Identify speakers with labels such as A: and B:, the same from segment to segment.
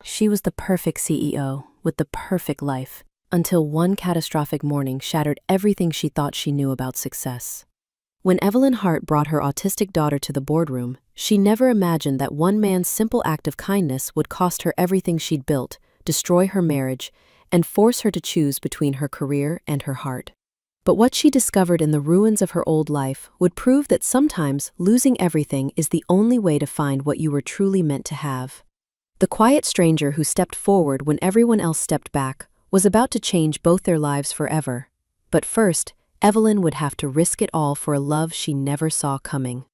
A: She was the perfect CEO, with the perfect life, until one catastrophic morning shattered everything she thought she knew about success. When Evelyn Hart brought her autistic daughter to the boardroom, she never imagined that one man's simple act of kindness would cost her everything she'd built, destroy her marriage, and force her to choose between her career and her heart. But what she discovered in the ruins of her old life would prove that sometimes losing everything is the only way to find what you were truly meant to have. The quiet stranger who stepped forward when everyone else stepped back was about to change both their lives forever. But first, Evelyn would have to risk it all for a love she never saw coming.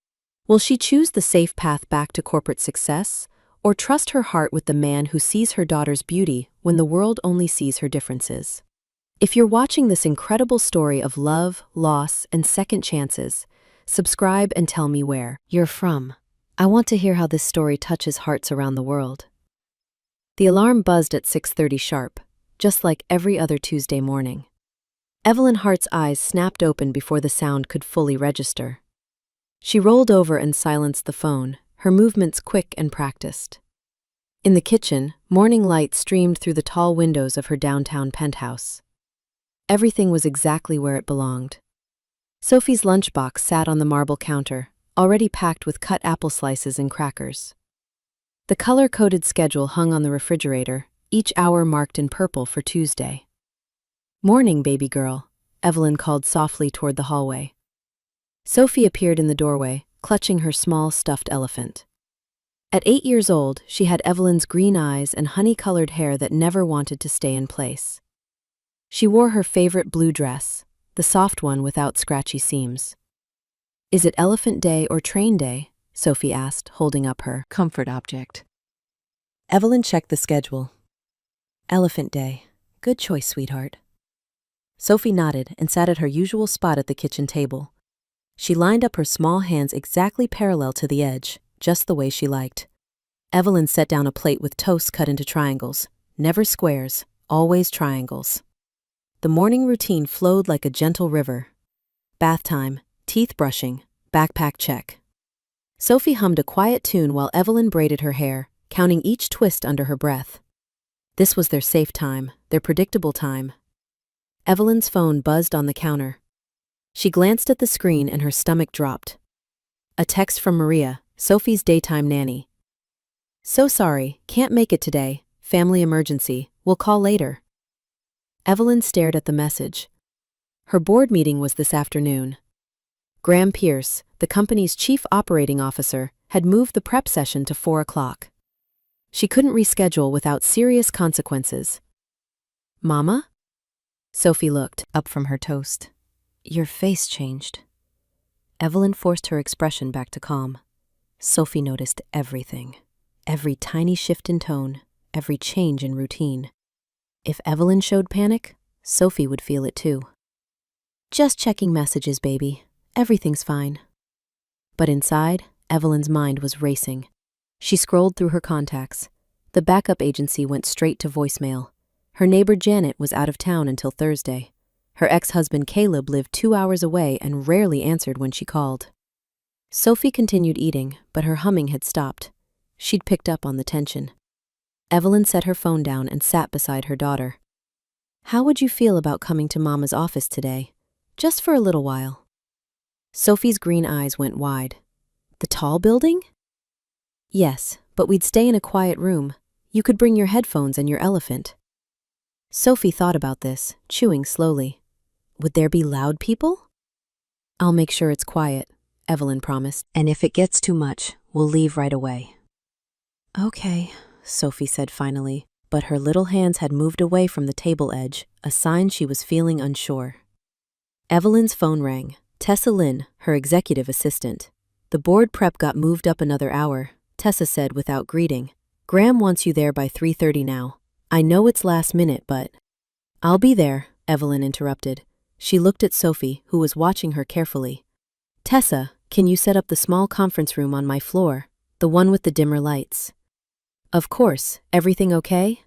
A: Will she choose the safe path back to corporate success, or trust her heart with the man who sees her daughter's beauty when the world only sees her differences? If you're watching this incredible story of love, loss, and second chances, subscribe and tell me where you're from. I want to hear how this story touches hearts around the world. The alarm buzzed at 6:30 sharp, just like every other Tuesday morning. Evelyn Hart's eyes snapped open before the sound could fully register. She rolled over and silenced the phone, her movements quick and practiced. In the kitchen, morning light streamed through the tall windows of her downtown penthouse. Everything was exactly where it belonged. Sophie's lunchbox sat on the marble counter, already packed with cut apple slices and crackers. The color-coded schedule hung on the refrigerator, each hour marked in purple for Tuesday. "Morning, baby girl," Evelyn called softly toward the hallway. Sophie appeared in the doorway, clutching her small stuffed elephant. At 8 years old, she had Evelyn's green eyes and honey-colored hair that never wanted to stay in place. She wore her favorite blue dress, the soft one without scratchy seams. "Is it Elephant Day or Train Day?" Sophie asked, holding up her comfort object. Evelyn checked the schedule. "Elephant Day. Good choice, sweetheart." Sophie nodded and sat at her usual spot at the kitchen table. She lined up her small hands exactly parallel to the edge, just the way she liked. Evelyn set down a plate with toast cut into triangles. Never squares, always triangles. The morning routine flowed like a gentle river. Bath time, teeth brushing, backpack check. Sophie hummed a quiet tune while Evelyn braided her hair, counting each twist under her breath. This was their safe time, their predictable time. Evelyn's phone buzzed on the counter. She glanced at the screen and her stomach dropped. A text from Maria, Sophie's daytime nanny. "So sorry, can't make it today. Family emergency. We'll call later." Evelyn stared at the message. Her board meeting was this afternoon. Graham Pierce, the company's chief operating officer, had moved the prep session to 4 o'clock. She couldn't reschedule without serious consequences. "Mama?" Sophie looked up from her toast. "Your face changed." Evelyn forced her expression back to calm. Sophie noticed everything. Every tiny shift in tone, every change in routine. If Evelyn showed panic, Sophie would feel it too. "Just checking messages, baby. Everything's fine." But inside, Evelyn's mind was racing. She scrolled through her contacts. The backup agency went straight to voicemail. Her neighbor Janet was out of town until Thursday. Her ex-husband Caleb lived 2 hours away and rarely answered when she called. Sophie continued eating, but her humming had stopped. She'd picked up on the tension. Evelyn set her phone down and sat beside her daughter. "How would you feel about coming to Mama's office today? Just for a little while." Sophie's green eyes went wide. "The tall building?" "Yes, but we'd stay in a quiet room. You could bring your headphones and your elephant." Sophie thought about this, chewing slowly. "Would there be loud people?" "I'll make sure it's quiet," Evelyn promised. "And if it gets too much, we'll leave right away." "Okay," Sophie said finally, but her little hands had moved away from the table edge, a sign she was feeling unsure. Evelyn's phone rang. Tessa Lynn, her executive assistant. "The board prep got moved up another hour," Tessa said without greeting. "Graham wants you there by 3:30 now. I know it's last minute, but—" "I'll be there," Evelyn interrupted. She looked at Sophie, who was watching her carefully. "Tessa, can you set up the small conference room on my floor, the one with the dimmer lights?" "Of course. Everything okay?"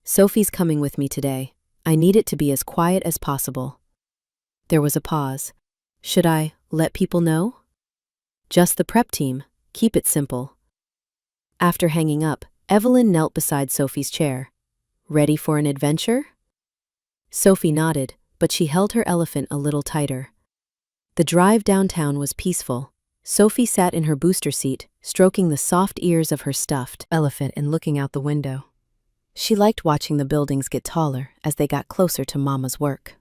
A: "Sophie's coming with me today. I need it to be as quiet as possible." There was a pause. "Should I let people know?" "Just the prep team. Keep it simple." After hanging up, Evelyn knelt beside Sophie's chair. Ready for an adventure? Sophie nodded, but she held her elephant a little tighter. The drive downtown was peaceful. Sophie sat in her booster seat, stroking the soft ears of her stuffed elephant and looking out the window. She liked watching the buildings get taller as they got closer to Mama's work.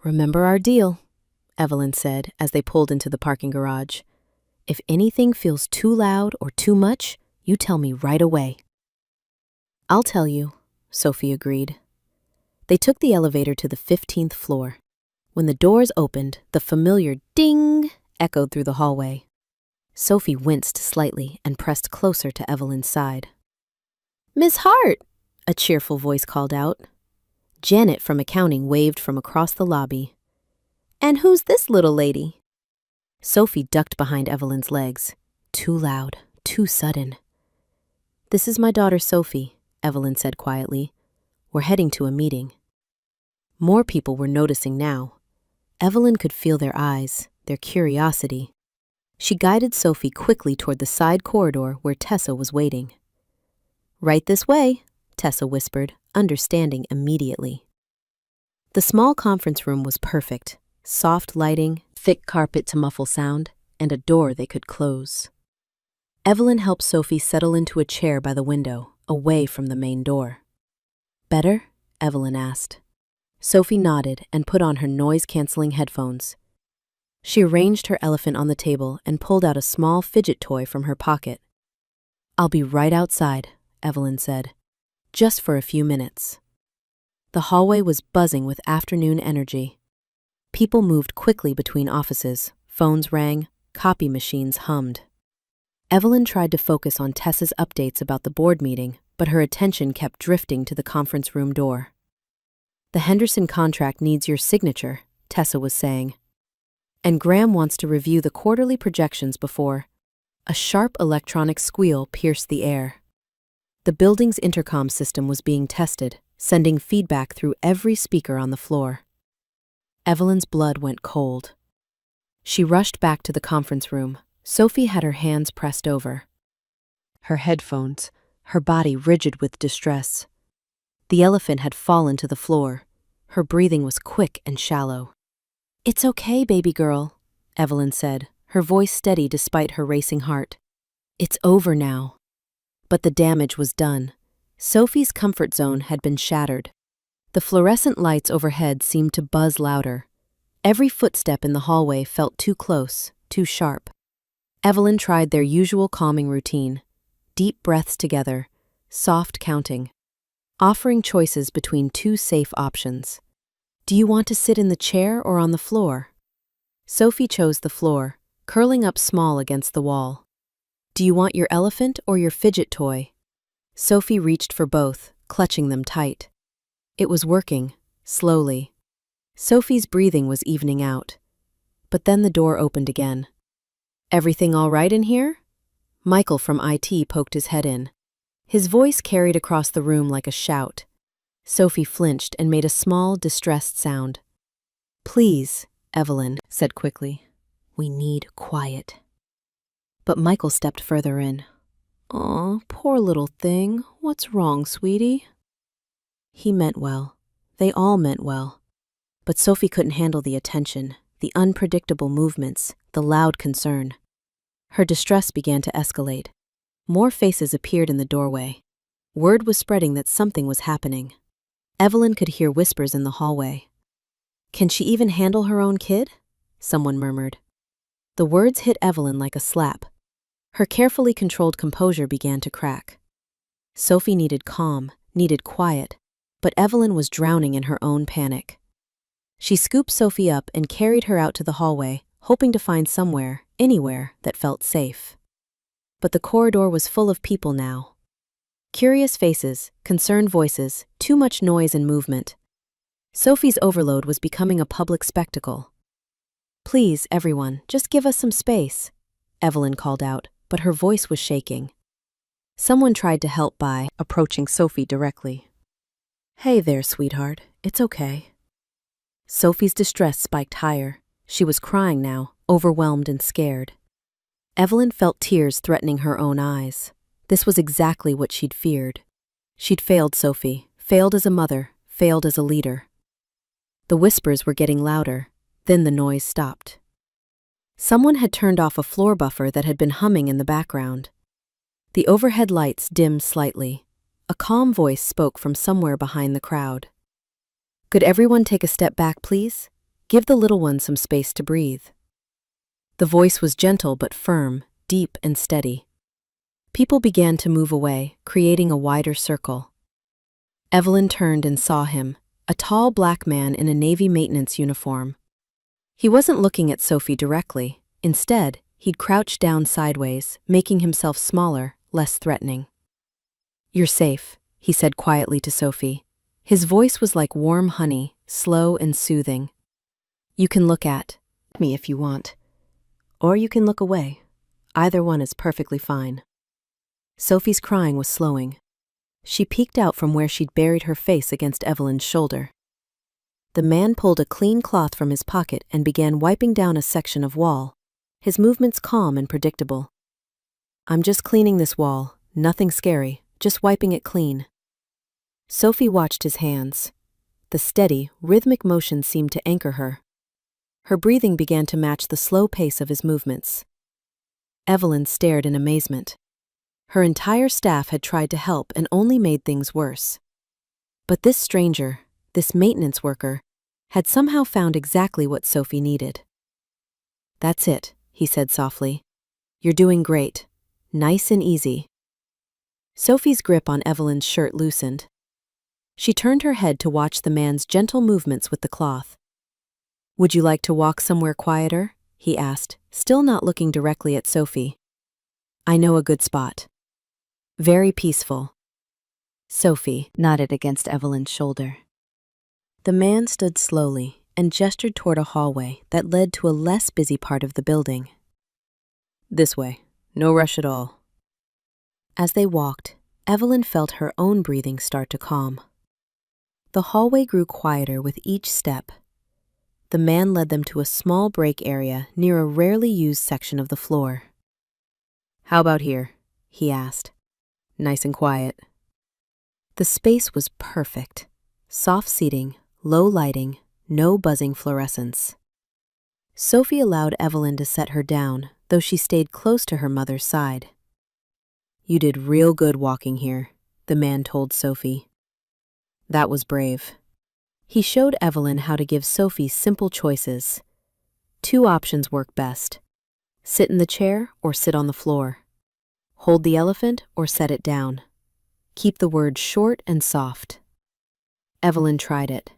A: "Remember our deal," Evelyn said as they pulled into the parking garage. "If anything feels too loud or too much, you tell me right away." "I'll tell you," Sophie agreed. They took the elevator to the 15th floor. When the doors opened, the familiar ding echoed through the hallway. Sophie winced slightly and pressed closer to Evelyn's side. "Miss Hart!" a cheerful voice called out. Janet from accounting waved from across the lobby. "And who's this little lady?" Sophie ducked behind Evelyn's legs. Too loud, too sudden. "This is my daughter Sophie," Evelyn said quietly. "We're heading to a meeting." More people were noticing now. Evelyn could feel their eyes, their curiosity. She guided Sophie quickly toward the side corridor where Tessa was waiting. "Right this way," Tessa whispered, understanding immediately. The small conference room was perfect. Soft lighting, thick carpet to muffle sound, and a door they could close. Evelyn helped Sophie settle into a chair by the window, away from the main door. "Better?" Evelyn asked. Sophie nodded and put on her noise-canceling headphones. She arranged her elephant on the table and pulled out a small fidget toy from her pocket. "I'll be right outside," Evelyn said. "Just for a few minutes." The hallway was buzzing with afternoon energy. People moved quickly between offices, phones rang, copy machines hummed. Evelyn tried to focus on Tessa's updates about the board meeting, but her attention kept drifting to the conference room door. "The Henderson contract needs your signature," Tessa was saying. "And Graham wants to review the quarterly projections before." A sharp electronic squeal pierced the air. The building's intercom system was being tested, sending feedback through every speaker on the floor. Evelyn's blood went cold. She rushed back to the conference room. Sophie had her hands pressed over her headphones, her body rigid with distress. The elephant had fallen to the floor. Her breathing was quick and shallow. "It's okay, baby girl," Evelyn said, her voice steady despite her racing heart. "It's over now." But the damage was done. Sophie's comfort zone had been shattered. The fluorescent lights overhead seemed to buzz louder. Every footstep in the hallway felt too close, too sharp. Evelyn tried their usual calming routine. Deep breaths together, soft counting, offering choices between two safe options. "Do you want to sit in the chair or on the floor?" Sophie chose the floor, curling up small against the wall. "Do you want your elephant or your fidget toy?" Sophie reached for both, clutching them tight. It was working, slowly. Sophie's breathing was evening out. But then the door opened again. "Everything all right in here?" Michael from IT poked his head in. His voice carried across the room like a shout. Sophie flinched and made a small, distressed sound. "Please," Evelyn said quickly. "We need quiet." But Michael stepped further in. "Aw, poor little thing. What's wrong, sweetie?" He meant well. They all meant well. But Sophie couldn't handle the attention, the unpredictable movements, the loud concern. Her distress began to escalate. More faces appeared in the doorway. Word was spreading that something was happening. Evelyn could hear whispers in the hallway. "Can she even handle her own kid?" someone murmured. The words hit Evelyn like a slap. Her carefully controlled composure began to crack. Sophie needed calm, needed quiet, but Evelyn was drowning in her own panic. She scooped Sophie up and carried her out to the hallway, hoping to find somewhere, anywhere, that felt safe. But the corridor was full of people now. Curious faces, concerned voices, too much noise and movement. Sophie's overload was becoming a public spectacle. "Please, everyone, just give us some space," Evelyn called out, but her voice was shaking. Someone tried to help by approaching Sophie directly. "Hey there, sweetheart. It's okay." Sophie's distress spiked higher. She was crying now, overwhelmed and scared. Evelyn felt tears threatening her own eyes. This was exactly what she'd feared. She'd failed Sophie, failed as a mother, failed as a leader. The whispers were getting louder, then the noise stopped. Someone had turned off a floor buffer that had been humming in the background. The overhead lights dimmed slightly. A calm voice spoke from somewhere behind the crowd. "Could everyone take a step back, please? Give the little one some space to breathe." The voice was gentle but firm, deep and steady. People began to move away, creating a wider circle. Evelyn turned and saw him, a tall black man in a Navy maintenance uniform. He wasn't looking at Sophie directly. Instead, he'd crouched down sideways, making himself smaller, less threatening. "You're safe," he said quietly to Sophie. His voice was like warm honey, slow and soothing. "You can look at me if you want. Or you can look away. Either one is perfectly fine." Sophie's crying was slowing. She peeked out from where she'd buried her face against Evelyn's shoulder. The man pulled a clean cloth from his pocket and began wiping down a section of wall, his movements calm and predictable. "I'm just cleaning this wall, nothing scary, just wiping it clean." Sophie watched his hands. The steady, rhythmic motion seemed to anchor her. Her breathing began to match the slow pace of his movements. Evelyn stared in amazement. Her entire staff had tried to help and only made things worse. But this stranger, this maintenance worker, had somehow found exactly what Sophie needed. "That's it," he said softly. "You're doing great. Nice and easy." Sophie's grip on Evelyn's shirt loosened. She turned her head to watch the man's gentle movements with the cloth. "Would you like to walk somewhere quieter?" he asked, still not looking directly at Sophie. "I know a good spot. Very peaceful." Sophie nodded against Evelyn's shoulder. The man stood slowly and gestured toward a hallway that led to a less busy part of the building. "This way. No rush at all." As they walked, Evelyn felt her own breathing start to calm. The hallway grew quieter with each step. The man led them to a small break area near a rarely used section of the floor. "How about here?" he asked. "Nice and quiet." The space was perfect. Soft seating, low lighting, no buzzing fluorescence. Sophie allowed Evelyn to set her down, though she stayed close to her mother's side. "You did real good walking here," the man told Sophie. That was brave. He showed Evelyn how to give Sophie simple choices. 2 options work best. Sit in the chair or sit on the floor. Hold the elephant or set it down. Keep the words short and soft. Evelyn tried it.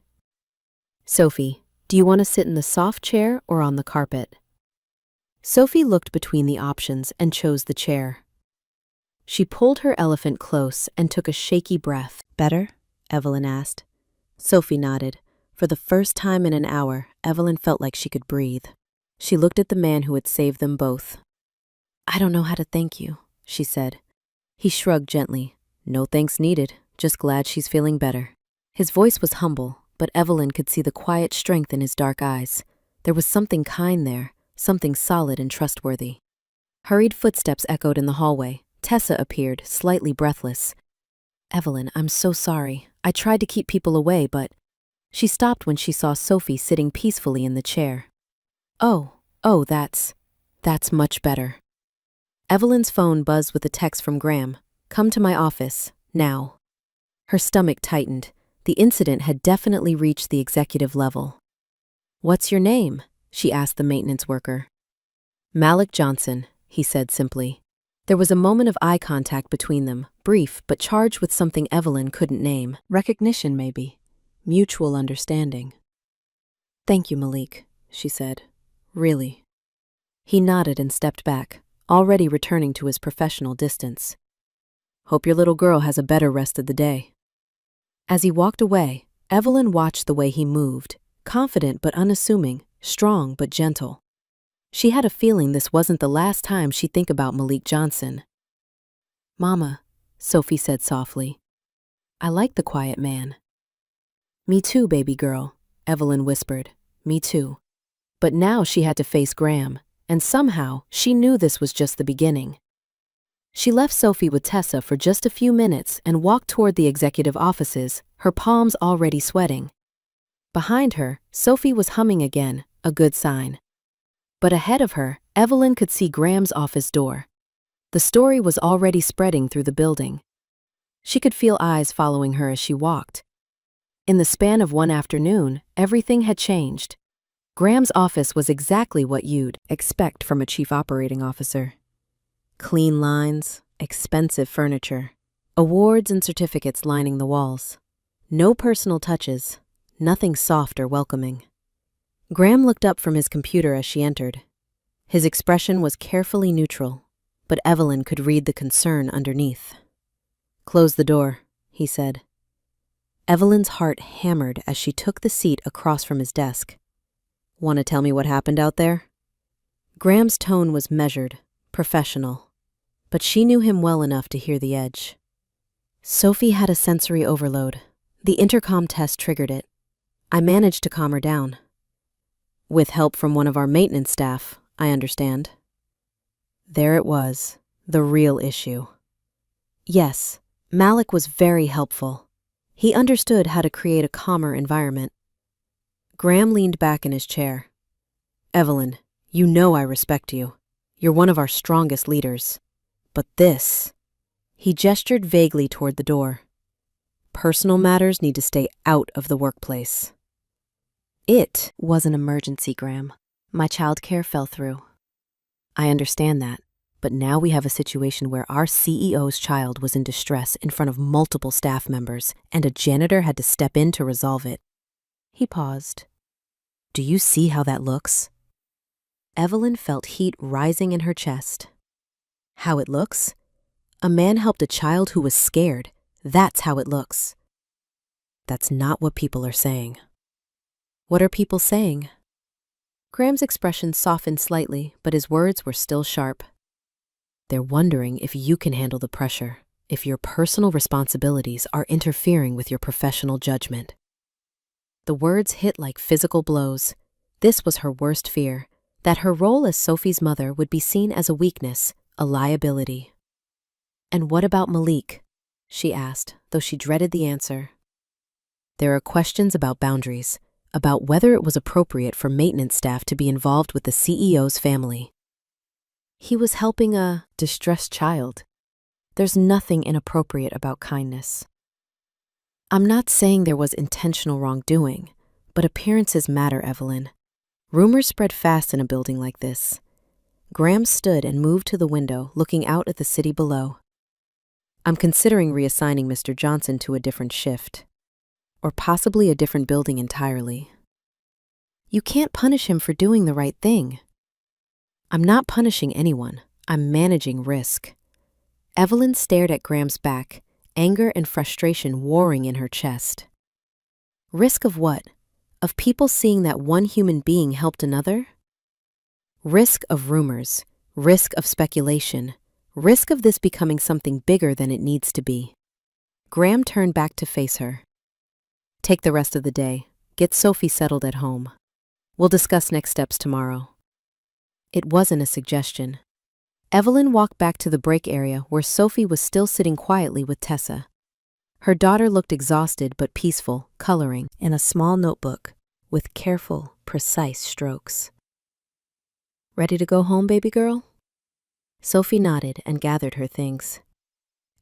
A: "Sophie, do you want to sit in the soft chair or on the carpet?" Sophie looked between the options and chose the chair. She pulled her elephant close and took a shaky breath. "Better?" Evelyn asked. Sophie nodded. For the first time in an hour, Evelyn felt like she could breathe. She looked at the man who had saved them both. "I don't know how to thank you," she said. He shrugged gently. "No thanks needed, just glad she's feeling better." His voice was humble, but Evelyn could see the quiet strength in his dark eyes. There was something kind there, something solid and trustworthy. Hurried footsteps echoed in the hallway. Tessa appeared, slightly breathless. "Evelyn, I'm so sorry. I tried to keep people away, but..." She stopped when she saw Sophie sitting peacefully in the chair. Oh, that's much better." Evelyn's phone buzzed with a text from Graham. "Come to my office, now." Her stomach tightened. The incident had definitely reached the executive level. "What's your name?" she asked the maintenance worker. "Malik Johnson," he said simply. There was a moment of eye contact between them, brief but charged with something Evelyn couldn't name. Recognition, maybe. Mutual understanding. "Thank you, Malik," she said. "Really." He nodded and stepped back, already returning to his professional distance. "Hope your little girl has a better rest of the day." As he walked away, Evelyn watched the way he moved, confident but unassuming, strong but gentle. She had a feeling this wasn't the last time she'd think about Malik Johnson. "Mama," Sophie said softly. "I like the quiet man." "Me too, baby girl," Evelyn whispered. "Me too." But now she had to face Graham, and somehow she knew this was just the beginning. She left Sophie with Tessa for just a few minutes and walked toward the executive offices, her palms already sweating. Behind her, Sophie was humming again, a good sign. But ahead of her, Evelyn could see Graham's office door. The story was already spreading through the building. She could feel eyes following her as she walked. In the span of one afternoon, everything had changed. Graham's office was exactly what you'd expect from a chief operating officer. Clean lines, expensive furniture, awards and certificates lining the walls. No personal touches, nothing soft or welcoming. Graham looked up from his computer as she entered. His expression was carefully neutral, but Evelyn could read the concern underneath. "Close the door," he said. Evelyn's heart hammered as she took the seat across from his desk. "Want to tell me what happened out there?" Graham's tone was measured, professional, but she knew him well enough to hear the edge. Sophie had a sensory overload. The intercom test triggered it. I managed to calm her down. "With help from one of our maintenance staff, I understand." There it was, the real issue. Yes, Malik was very helpful. He understood how to create a calmer environment. Graham leaned back in his chair. "Evelyn, you know I respect you. You're one of our strongest leaders. But this..." He gestured vaguely toward the door. "Personal matters need to stay out of the workplace." "It was an emergency, Graham. My childcare fell through." "I understand that, but now we have a situation where our CEO's child was in distress in front of multiple staff members, and a janitor had to step in to resolve it." He paused. "Do you see how that looks?" Evelyn felt heat rising in her chest. "How it looks? A man helped a child who was scared. That's how it looks." "That's not what people are saying." "What are people saying?" Graham's expression softened slightly, but his words were still sharp. "They're wondering if you can handle the pressure, if your personal responsibilities are interfering with your professional judgment." The words hit like physical blows. This was her worst fear, that her role as Sophie's mother would be seen as a weakness, a liability. "And what about Malik?" she asked, though she dreaded the answer. "There are questions about boundaries, about whether it was appropriate for maintenance staff to be involved with the CEO's family." He was helping a distressed child. There's nothing inappropriate about kindness. "I'm not saying there was intentional wrongdoing, but appearances matter, Evelyn. Rumors spread fast in a building like this." Graham stood and moved to the window, looking out at the city below. "I'm considering reassigning Mr. Johnson to a different shift. Or possibly a different building entirely." "You can't punish him for doing the right thing." "I'm not punishing anyone. I'm managing risk." Evelyn stared at Graham's back, anger and frustration warring in her chest. Risk of what? Of people seeing that one human being helped another? Risk of rumors, risk of speculation, risk of this becoming something bigger than it needs to be. Graham turned back to face her. "Take the rest of the day. Get Sophie settled at home. We'll discuss next steps tomorrow." It wasn't a suggestion. Evelyn walked back to the break area where Sophie was still sitting quietly with Tessa. Her daughter looked exhausted but peaceful, coloring in a small notebook with careful, precise strokes. "Ready to go home, baby girl?" Sophie nodded and gathered her things.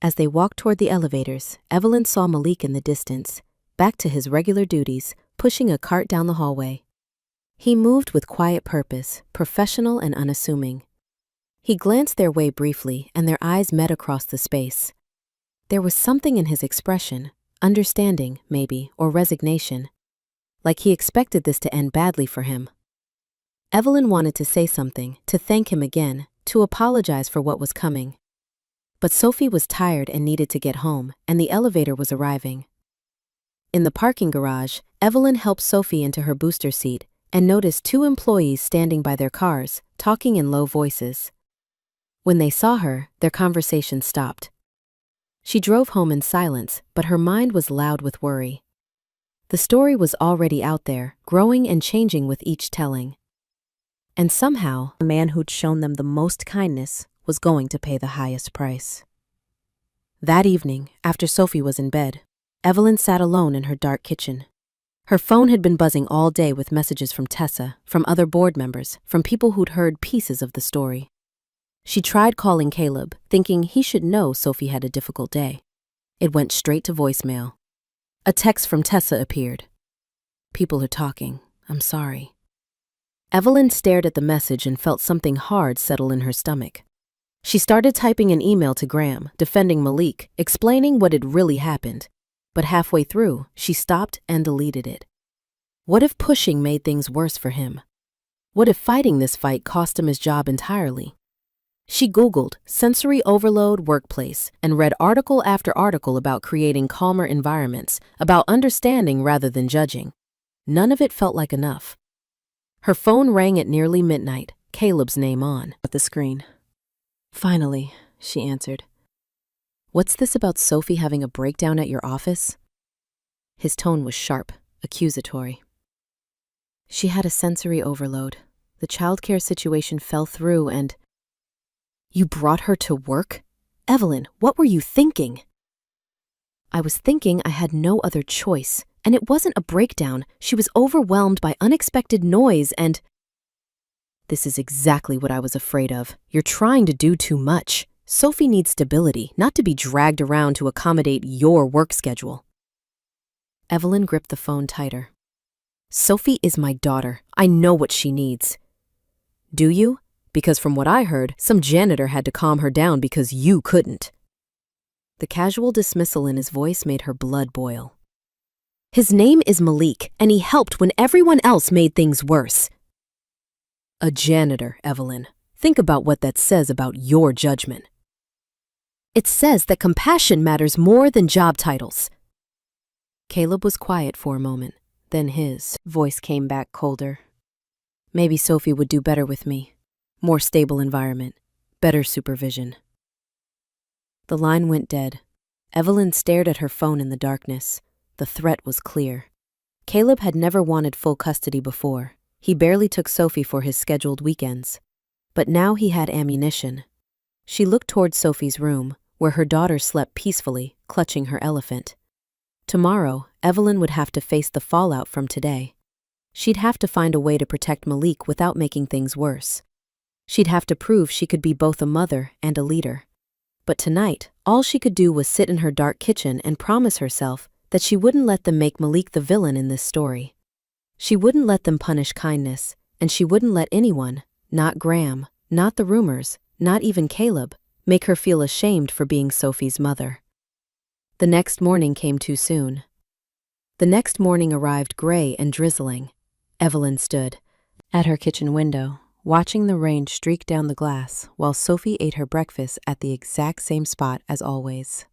A: As they walked toward the elevators, Evelyn saw Malik in the distance, back to his regular duties, pushing a cart down the hallway. He moved with quiet purpose, professional and unassuming. He glanced their way briefly, and their eyes met across the space. There was something in his expression, understanding, maybe, or resignation, like he expected this to end badly for him. Evelyn wanted to say something, to thank him again, to apologize for what was coming. But Sophie was tired and needed to get home, and the elevator was arriving. In the parking garage, Evelyn helped Sophie into her booster seat and noticed two employees standing by their cars, talking in low voices. When they saw her, their conversation stopped. She drove home in silence, but her mind was loud with worry. The story was already out there, growing and changing with each telling. And somehow, the man who'd shown them the most kindness was going to pay the highest price. That evening, after Sophie was in bed, Evelyn sat alone in her dark kitchen. Her phone had been buzzing all day with messages from Tessa, from other board members, from people who'd heard pieces of the story. She tried calling Caleb, thinking he should know Sophie had a difficult day. It went straight to voicemail. A text from Tessa appeared. "People are talking. I'm sorry." Evelyn stared at the message and felt something hard settle in her stomach. She started typing an email to Graham, defending Malik, explaining what had really happened. But halfway through, she stopped and deleted it. What if pushing made things worse for him? What if fighting this fight cost him his job entirely? She Googled sensory overload workplace and read article after article about creating calmer environments, about understanding rather than judging. None of it felt like enough. Her phone rang at nearly midnight, Caleb's name on the screen. "Finally," she answered. "What's this about Sophie having a breakdown at your office?" His tone was sharp, accusatory. "She had a sensory overload. The childcare situation fell through and—" "You brought her to work? Evelyn, what were you thinking?" "I was thinking I had no other choice, and it wasn't a breakdown. She was overwhelmed by unexpected noise and—" "This is exactly what I was afraid of. You're trying to do too much. Sophie needs stability, not to be dragged around to accommodate your work schedule." Evelyn gripped the phone tighter. "Sophie is my daughter. I know what she needs." "Do you? Because from what I heard, some janitor had to calm her down because you couldn't." The casual dismissal in his voice made her blood boil. "His name is Malik, and he helped when everyone else made things worse." "A janitor, Evelyn. Think about what that says about your judgment." "It says that compassion matters more than job titles." Caleb was quiet for a moment, then his voice came back colder. "Maybe Sophie would do better with me. More stable environment, better supervision." The line went dead. Evelyn stared at her phone in the darkness. The threat was clear. Caleb had never wanted full custody before. He barely took Sophie for his scheduled weekends. But now he had ammunition. She looked towards Sophie's room, where her daughter slept peacefully, clutching her elephant. Tomorrow, Evelyn would have to face the fallout from today. She'd have to find a way to protect Malik without making things worse. She'd have to prove she could be both a mother and a leader. But tonight, all she could do was sit in her dark kitchen and promise herself that she wouldn't let them make Malik the villain in this story. She wouldn't let them punish kindness, and she wouldn't let anyone, not Graham, not the rumors, not even Caleb, make her feel ashamed for being Sophie's mother. The next morning came too soon. The next morning arrived gray and drizzling. Evelyn stood at her kitchen window, watching the rain streak down the glass while Sophie ate her breakfast at the exact same spot as always.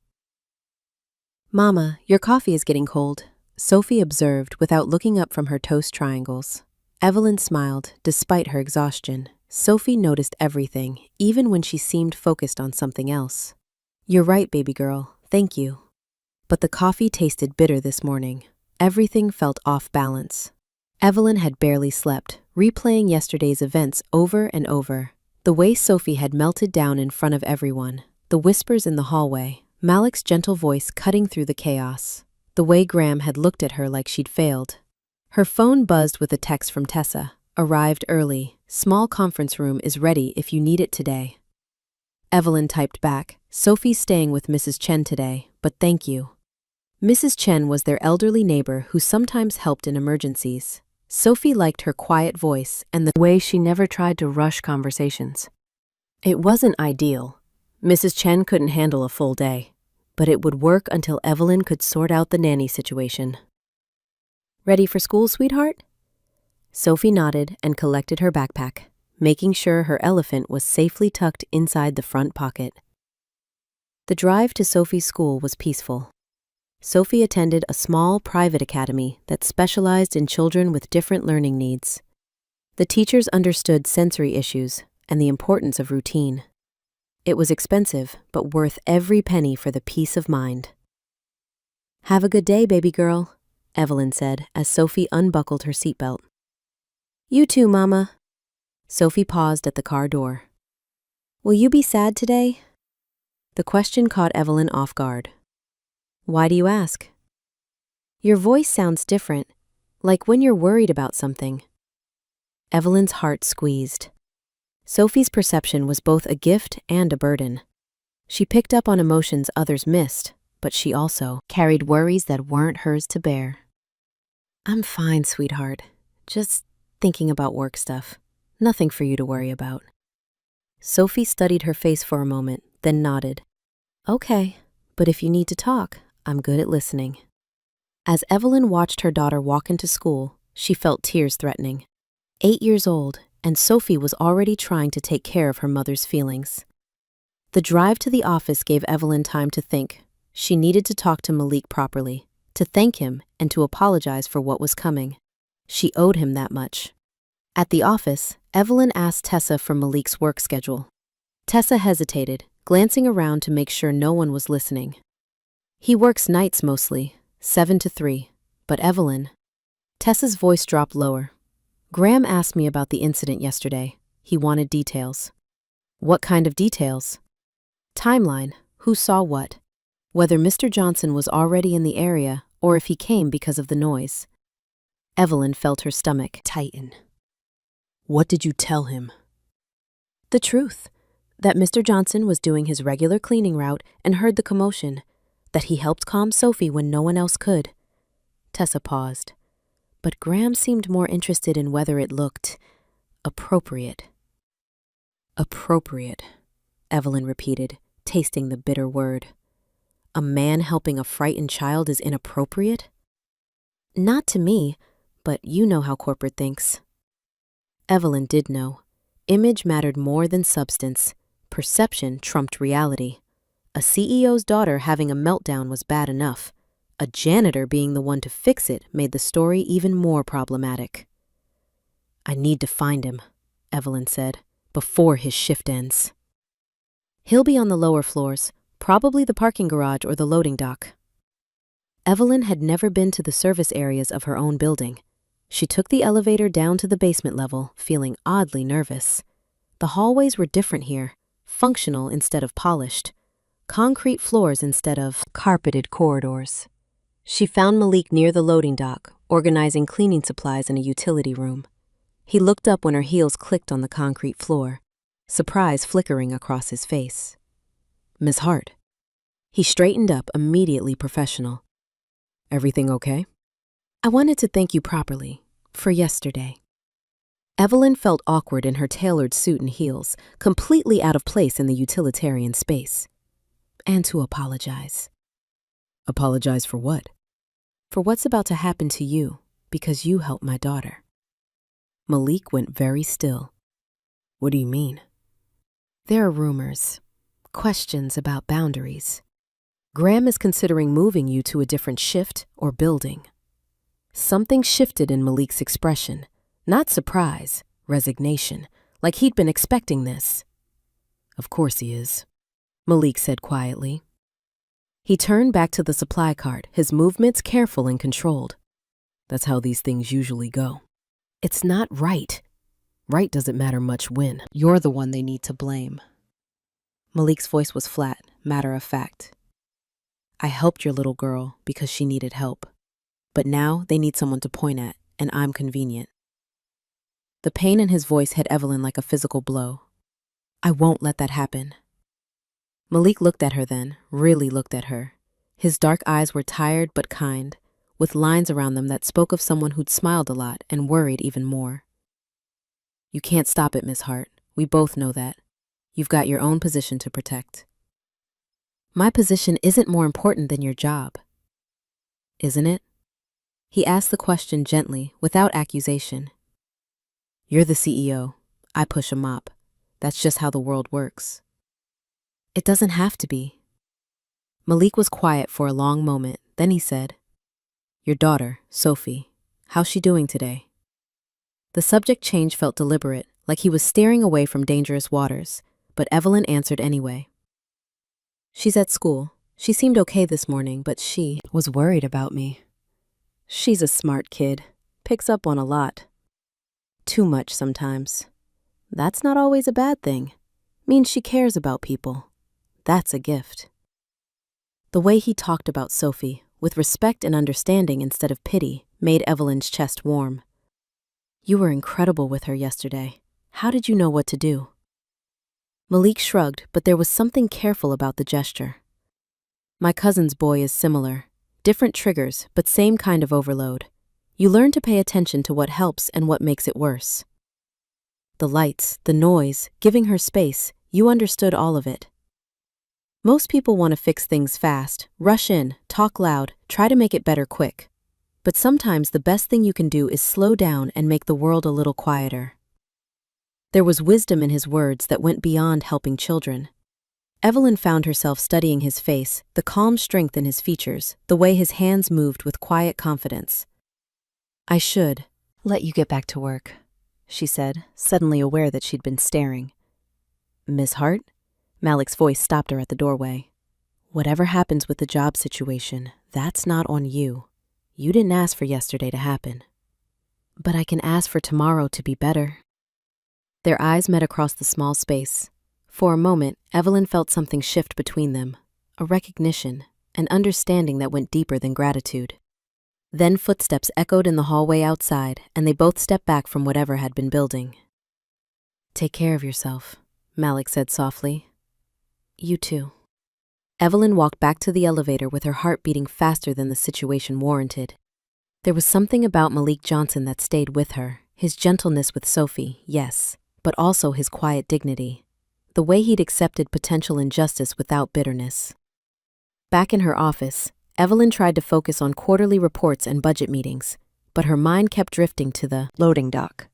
A: "Mama, your coffee is getting cold," Sophie observed without looking up from her toast triangles. Evelyn smiled, despite her exhaustion. Sophie noticed everything, even when she seemed focused on something else. "You're right, baby girl. Thank you." But the coffee tasted bitter this morning. Everything felt off balance. Evelyn had barely slept, replaying yesterday's events over and over. The way Sophie had melted down in front of everyone, the whispers in the hallway, Malik's gentle voice cutting through the chaos, the way Graham had looked at her like she'd failed. Her phone buzzed with a text from Tessa. "Arrived early. Small conference room is ready if you need it today." Evelyn typed back, "Sophie's staying with Mrs. Chen today, but thank you." Mrs. Chen was their elderly neighbor who sometimes helped in emergencies. Sophie liked her quiet voice and the way she never tried to rush conversations. It wasn't ideal. Mrs. Chen couldn't handle a full day, but it would work until Evelyn could sort out the nanny situation. "Ready for school, sweetheart?" Sophie nodded and collected her backpack, making sure her elephant was safely tucked inside the front pocket. The drive to Sophie's school was peaceful. Sophie attended a small private academy that specialized in children with different learning needs. The teachers understood sensory issues and the importance of routine. It was expensive, but worth every penny for the peace of mind. "Have a good day, baby girl," Evelyn said as Sophie unbuckled her seatbelt. "You too, Mama." Sophie paused at the car door. Will you be sad today? The question caught Evelyn off guard. Why do you ask? Your voice sounds different, like when you're worried about something. Evelyn's heart squeezed. Sophie's perception was both a gift and a burden. She picked up on emotions others missed, but she also carried worries that weren't hers to bear. I'm fine, sweetheart. Just thinking about work stuff. Nothing for you to worry about. Sophie studied her face for a moment, then nodded. Okay, but if you need to talk, I'm good at listening. As Evelyn watched her daughter walk into school, she felt tears threatening. 8 years old, and Sophie was already trying to take care of her mother's feelings. The drive to the office gave Evelyn time to think. She needed to talk to Malik properly, to thank him, and to apologize for what was coming. She owed him that much. At the office, Evelyn asked Tessa for Malik's work schedule. Tessa hesitated, glancing around to make sure no one was listening. He works nights mostly, 7 to 3, but Evelyn... Tessa's voice dropped lower. Graham asked me about the incident yesterday. He wanted details. What kind of details? Timeline, who saw what, whether Mr. Johnson was already in the area or if he came because of the noise. Evelyn felt her stomach tighten. What did you tell him? The truth, that Mr. Johnson was doing his regular cleaning route and heard the commotion, that he helped calm Sophie when no one else could. Tessa paused, but Graham seemed more interested in whether it looked appropriate. Appropriate, Evelyn repeated, tasting the bitter word. A man helping a frightened child is inappropriate? Not to me, but you know how corporate thinks. Evelyn did know. Image mattered more than substance. Perception trumped reality. A CEO's daughter having a meltdown was bad enough. A janitor being the one to fix it made the story even more problematic. I need to find him, Evelyn said, before his shift ends. He'll be on the lower floors, probably the parking garage or the loading dock. Evelyn had never been to the service areas of her own building. She took the elevator down to the basement level, feeling oddly nervous. The hallways were different here, functional instead of polished, concrete floors instead of carpeted corridors. She found Malik near the loading dock, organizing cleaning supplies in a utility room. He looked up when her heels clicked on the concrete floor, surprise flickering across his face. Miss Hart. He straightened up, immediately professional. Everything okay? I wanted to thank you properly, for yesterday. Evelyn felt awkward in her tailored suit and heels, completely out of place in the utilitarian space. And to apologize. Apologize for what? For what's about to happen to you, because you helped my daughter. Malik went very still. What do you mean? There are rumors, questions about boundaries. Graham is considering moving you to a different shift or building. Something shifted in Malik's expression. Not surprise, resignation, like he'd been expecting this. Of course he is, Malik said quietly. He turned back to the supply cart, his movements careful and controlled. That's how these things usually go. It's not right. Right doesn't matter much when. You're the one they need to blame. Malik's voice was flat, matter of fact. I helped your little girl because she needed help. But now they need someone to point at, and I'm convenient. The pain in his voice hit Evelyn like a physical blow. I won't let that happen. Malik looked at her then, really looked at her. His dark eyes were tired but kind, with lines around them that spoke of someone who'd smiled a lot and worried even more. You can't stop it, Miss Hart. We both know that. You've got your own position to protect. My position isn't more important than your job. Isn't it? He asked the question gently, without accusation. You're the CEO. I push a mop. That's just how the world works. It doesn't have to be. Malik was quiet for a long moment, then he said, Your daughter, Sophie, how's she doing today? The subject change felt deliberate, like he was steering away from dangerous waters, but Evelyn answered anyway. She's at school. She seemed okay this morning, but she was worried about me. She's a smart kid, picks up on a lot. Too much sometimes. That's not always a bad thing. means she cares about people. That's a gift. The way he talked about Sophie, with respect and understanding instead of pity, made Evelyn's chest warm. You were incredible with her yesterday. How did you know what to do? Malik shrugged, but there was something careful about the gesture. My cousin's boy is similar. Different triggers, but same kind of overload. You learn to pay attention to what helps and what makes it worse. The lights, the noise, giving her space, you understood all of it. Most people want to fix things fast, rush in, talk loud, try to make it better quick. But sometimes the best thing you can do is slow down and make the world a little quieter. There was wisdom in his words that went beyond helping children. Evelyn found herself studying his face, the calm strength in his features, the way his hands moved with quiet confidence. I should let you get back to work, she said, suddenly aware that she'd been staring. Miss Hart? Malik's voice stopped her at the doorway. Whatever happens with the job situation, that's not on you. You didn't ask for yesterday to happen. But I can ask for tomorrow to be better. Their eyes met across the small space. For a moment, Evelyn felt something shift between them, a recognition, an understanding that went deeper than gratitude. Then footsteps echoed in the hallway outside, and they both stepped back from whatever had been building. Take care of yourself, Malik said softly. You too. Evelyn walked back to the elevator with her heart beating faster than the situation warranted. There was something about Malik Johnson that stayed with her, his gentleness with Sophie, yes, but also his quiet dignity. The way he'd accepted potential injustice without bitterness. Back in her office, Evelyn tried to focus on quarterly reports and budget meetings, but her mind kept drifting to the loading dock,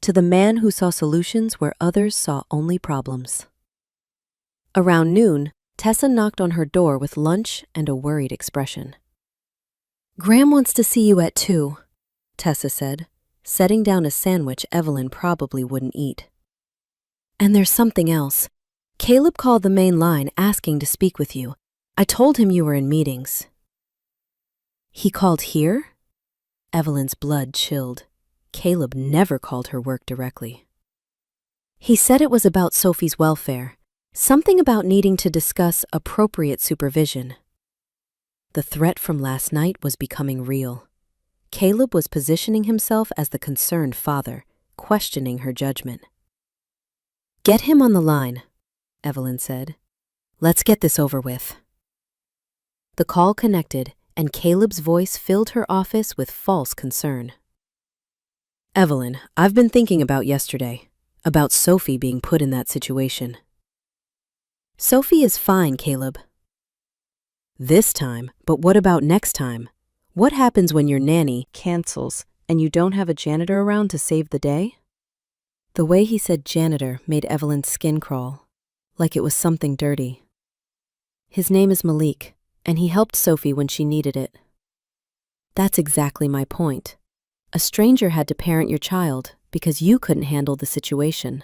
A: to the man who saw solutions where others saw only problems. Around noon, Tessa knocked on her door with lunch and a worried expression. Graham wants to see you at 2, Tessa said, setting down a sandwich Evelyn probably wouldn't eat. And there's something else. Caleb called the main line asking to speak with you. I told him you were in meetings. He called here? Evelyn's blood chilled. Caleb never called her work directly. He said it was about Sophie's welfare, something about needing to discuss appropriate supervision. The threat from last night was becoming real. Caleb was positioning himself as the concerned father, questioning her judgment. Get him on the line, Evelyn said. Let's get this over with. The call connected, and Caleb's voice filled her office with false concern. Evelyn, I've been thinking about yesterday, about Sophie being put in that situation. Sophie is fine, Caleb. This time, but what about next time? What happens when your nanny cancels and you don't have a janitor around to save the day? The way he said janitor made Evelyn's skin crawl, like it was something dirty. His name is Malik, and he helped Sophie when she needed it. That's exactly my point. A stranger had to parent your child because you couldn't handle the situation.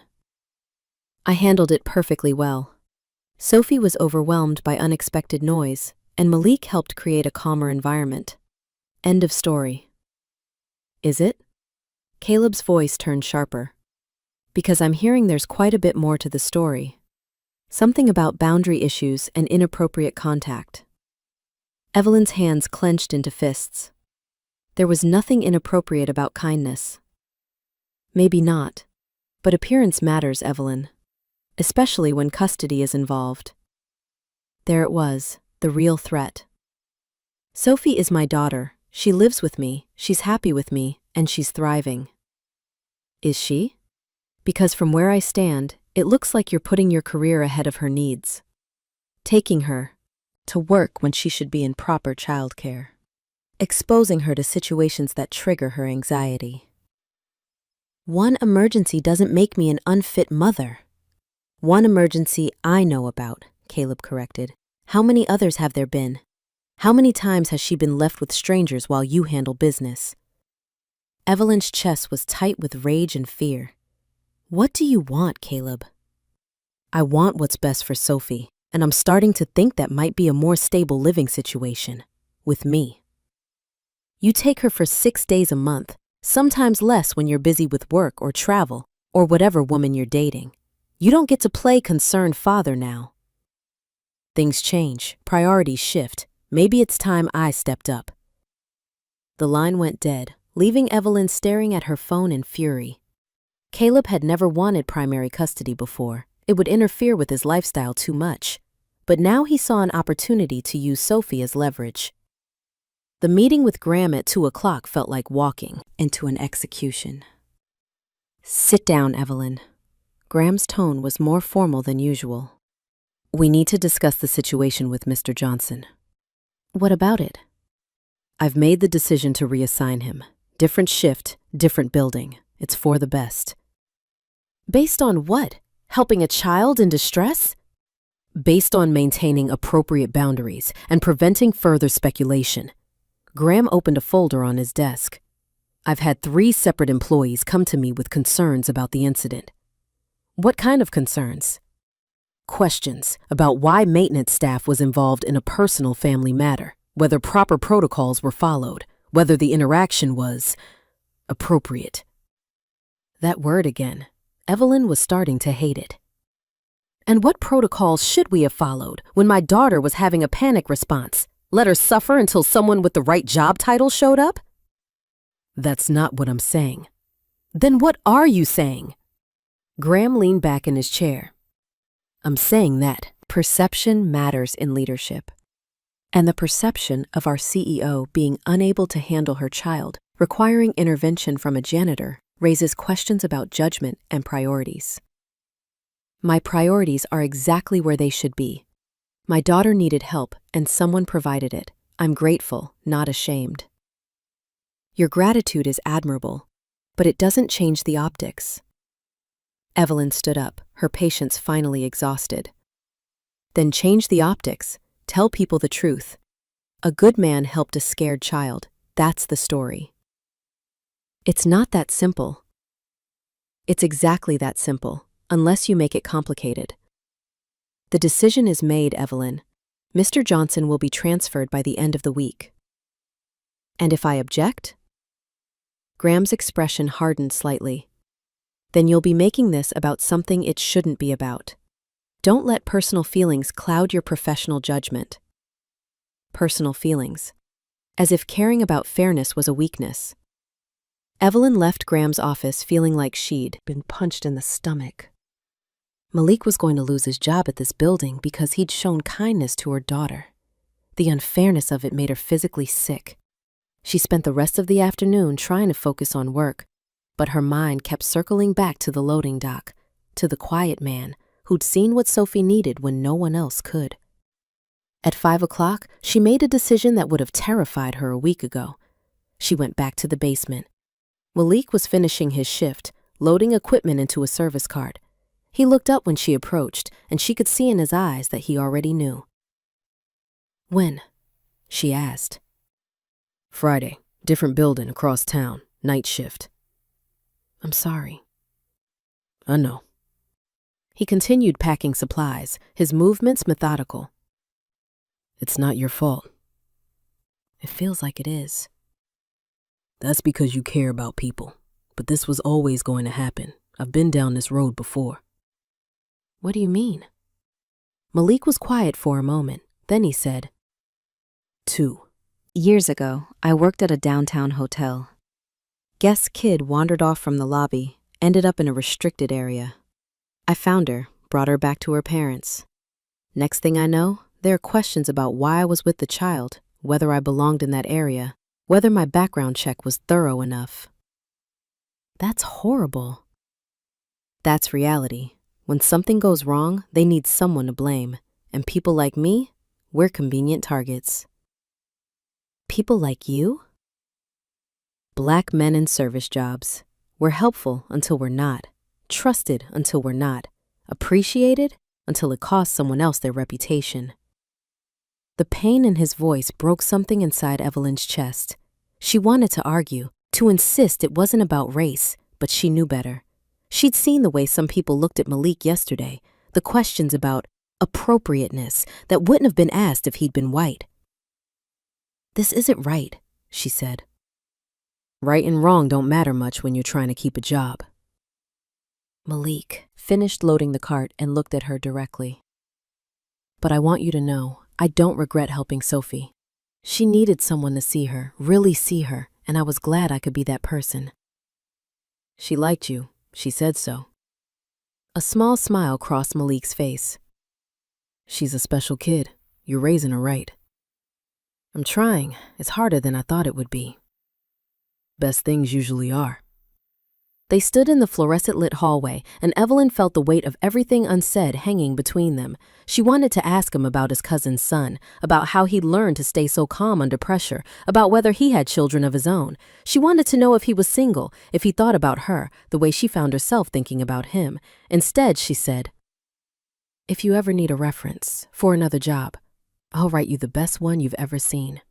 A: I handled it perfectly well. Sophie was overwhelmed by unexpected noise, and Malik helped create a calmer environment. End of story. Is it? Caleb's voice turned sharper. Because I'm hearing there's quite a bit more to the story. Something about boundary issues and inappropriate contact. Evelyn's hands clenched into fists. There was nothing inappropriate about kindness. Maybe not, but appearance matters, Evelyn, especially when custody is involved. There it was, the real threat. Sophie is my daughter. She lives with me, she's happy with me, and she's thriving. Is she? Because from where I stand, it looks like you're putting your career ahead of her needs. Taking her to work when she should be in proper childcare. Exposing her to situations that trigger her anxiety. One emergency doesn't make me an unfit mother. One emergency I know about, Caleb corrected. How many others have there been? How many times has she been left with strangers while you handle business? Evelyn's chest was tight with rage and fear. What do you want, Caleb? I want what's best for Sophie, and I'm starting to think that might be a more stable living situation, with me. You take her for 6 days a month, sometimes less when you're busy with work or travel, or whatever woman you're dating. You don't get to play concerned father now. Things change, priorities shift. Maybe it's time I stepped up. The line went dead, leaving Evelyn staring at her phone in fury. Caleb had never wanted primary custody before. It would interfere with his lifestyle too much. But now he saw an opportunity to use Sophie as leverage. The meeting with Graham at 2 o'clock felt like walking into an execution. Sit down, Evelyn. Graham's tone was more formal than usual. We need to discuss the situation with Mr. Johnson. What about it? I've made the decision to reassign him. Different shift, different building. It's for the best. Based on what? Helping a child in distress? Based on maintaining appropriate boundaries and preventing further speculation. Graham opened a folder on his desk. I've had 3 separate employees come to me with concerns about the incident. What kind of concerns? Questions about why maintenance staff was involved in a personal family matter, whether proper protocols were followed, whether the interaction was appropriate. That word again. Evelyn was starting to hate it. And what protocols should we have followed when my daughter was having a panic response? Let her suffer until someone with the right job title showed up? That's not what I'm saying. Then what are you saying? Graham leaned back in his chair. I'm saying that perception matters in leadership. And the perception of our CEO being unable to handle her child, requiring intervention from a janitor, raises questions about judgment and priorities. My priorities are exactly where they should be. My daughter needed help, and someone provided it. I'm grateful, not ashamed. Your gratitude is admirable, but it doesn't change the optics. Evelyn stood up, her patience finally exhausted. Then change the optics. Tell people the truth. A good man helped a scared child. That's the story. It's not that simple. It's exactly that simple, unless you make it complicated. The decision is made, Evelyn. Mr. Johnson will be transferred by the end of the week. And if I object? Graham's expression hardened slightly. Then you'll be making this about something it shouldn't be about. Don't let personal feelings cloud your professional judgment. Personal feelings. As if caring about fairness was a weakness. Evelyn left Graham's office feeling like she'd been punched in the stomach. Malik was going to lose his job at this building because he'd shown kindness to her daughter. The unfairness of it made her physically sick. She spent the rest of the afternoon trying to focus on work, but her mind kept circling back to the loading dock, to the quiet man who'd seen what Sophie needed when no one else could. At 5 o'clock, she made a decision that would have terrified her a week ago. She went back to the basement. Malik was finishing his shift, loading equipment into a service cart. He looked up when she approached, and she could see in his eyes that he already knew. When? She asked. Friday, different building across town, night shift. I'm sorry. I know. He continued packing supplies, his movements methodical. It's not your fault. It feels like it is. That's because you care about people, but this was always going to happen. I've been down this road before. What do you mean? Malik was quiet for a moment. Then he said, 2 years ago, I worked at a downtown hotel. Guest kid wandered off from the lobby, ended up in a restricted area. I found her, brought her back to her parents. Next thing I know, there are questions about why I was with the child, whether I belonged in that area, whether my background check was thorough enough. That's horrible. That's reality. When something goes wrong, they need someone to blame. And people like me, we're convenient targets. People like you? Black men in service jobs. We're helpful until we're not. Trusted until we're not. Appreciated until it costs someone else their reputation. The pain in his voice broke something inside Evelyn's chest. She wanted to argue, to insist it wasn't about race, but she knew better. She'd seen the way some people looked at Malik yesterday, the questions about appropriateness that wouldn't have been asked if he'd been white. This isn't right, she said. Right and wrong don't matter much when you're trying to keep a job. Malik finished loading the cart and looked at her directly. But I want you to know, I don't regret helping Sophie. She needed someone to see her, really see her, and I was glad I could be that person. She liked you. She said so. A small smile crossed Malik's face. She's a special kid. You're raising her right. I'm trying. It's harder than I thought it would be. Best things usually are. They stood in the fluorescent-lit hallway, and Evelyn felt the weight of everything unsaid hanging between them. She wanted to ask him about his cousin's son, about how he'd learned to stay so calm under pressure, about whether he had children of his own. She wanted to know if he was single, if he thought about her, the way she found herself thinking about him. Instead, she said, "If you ever need a reference for another job, I'll write you the best one you've ever seen."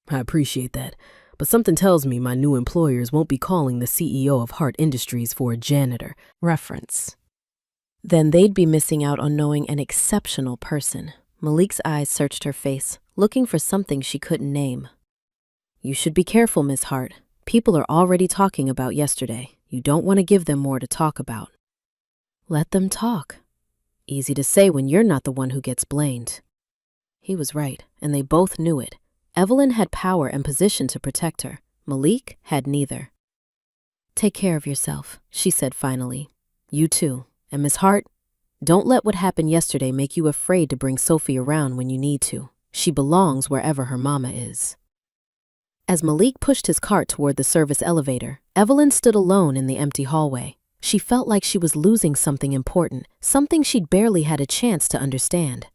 A: I appreciate that. But something tells me my new employers won't be calling the CEO of Hart Industries for a janitor reference. Then they'd be missing out on knowing an exceptional person. Malik's eyes searched her face, looking for something she couldn't name. You should be careful, Miss Hart. People are already talking about yesterday. You don't want to give them more to talk about. Let them talk. Easy to say when you're not the one who gets blamed. He was right, and they both knew it. Evelyn had power and position to protect her. Malik had neither. Take care of yourself, she said finally. You too. And Miss Hart, don't let what happened yesterday make you afraid to bring Sophie around when you need to. She belongs wherever her mama is. As Malik pushed his cart toward the service elevator, Evelyn stood alone in the empty hallway. She felt like she was losing something important, something she'd barely had a chance to understand.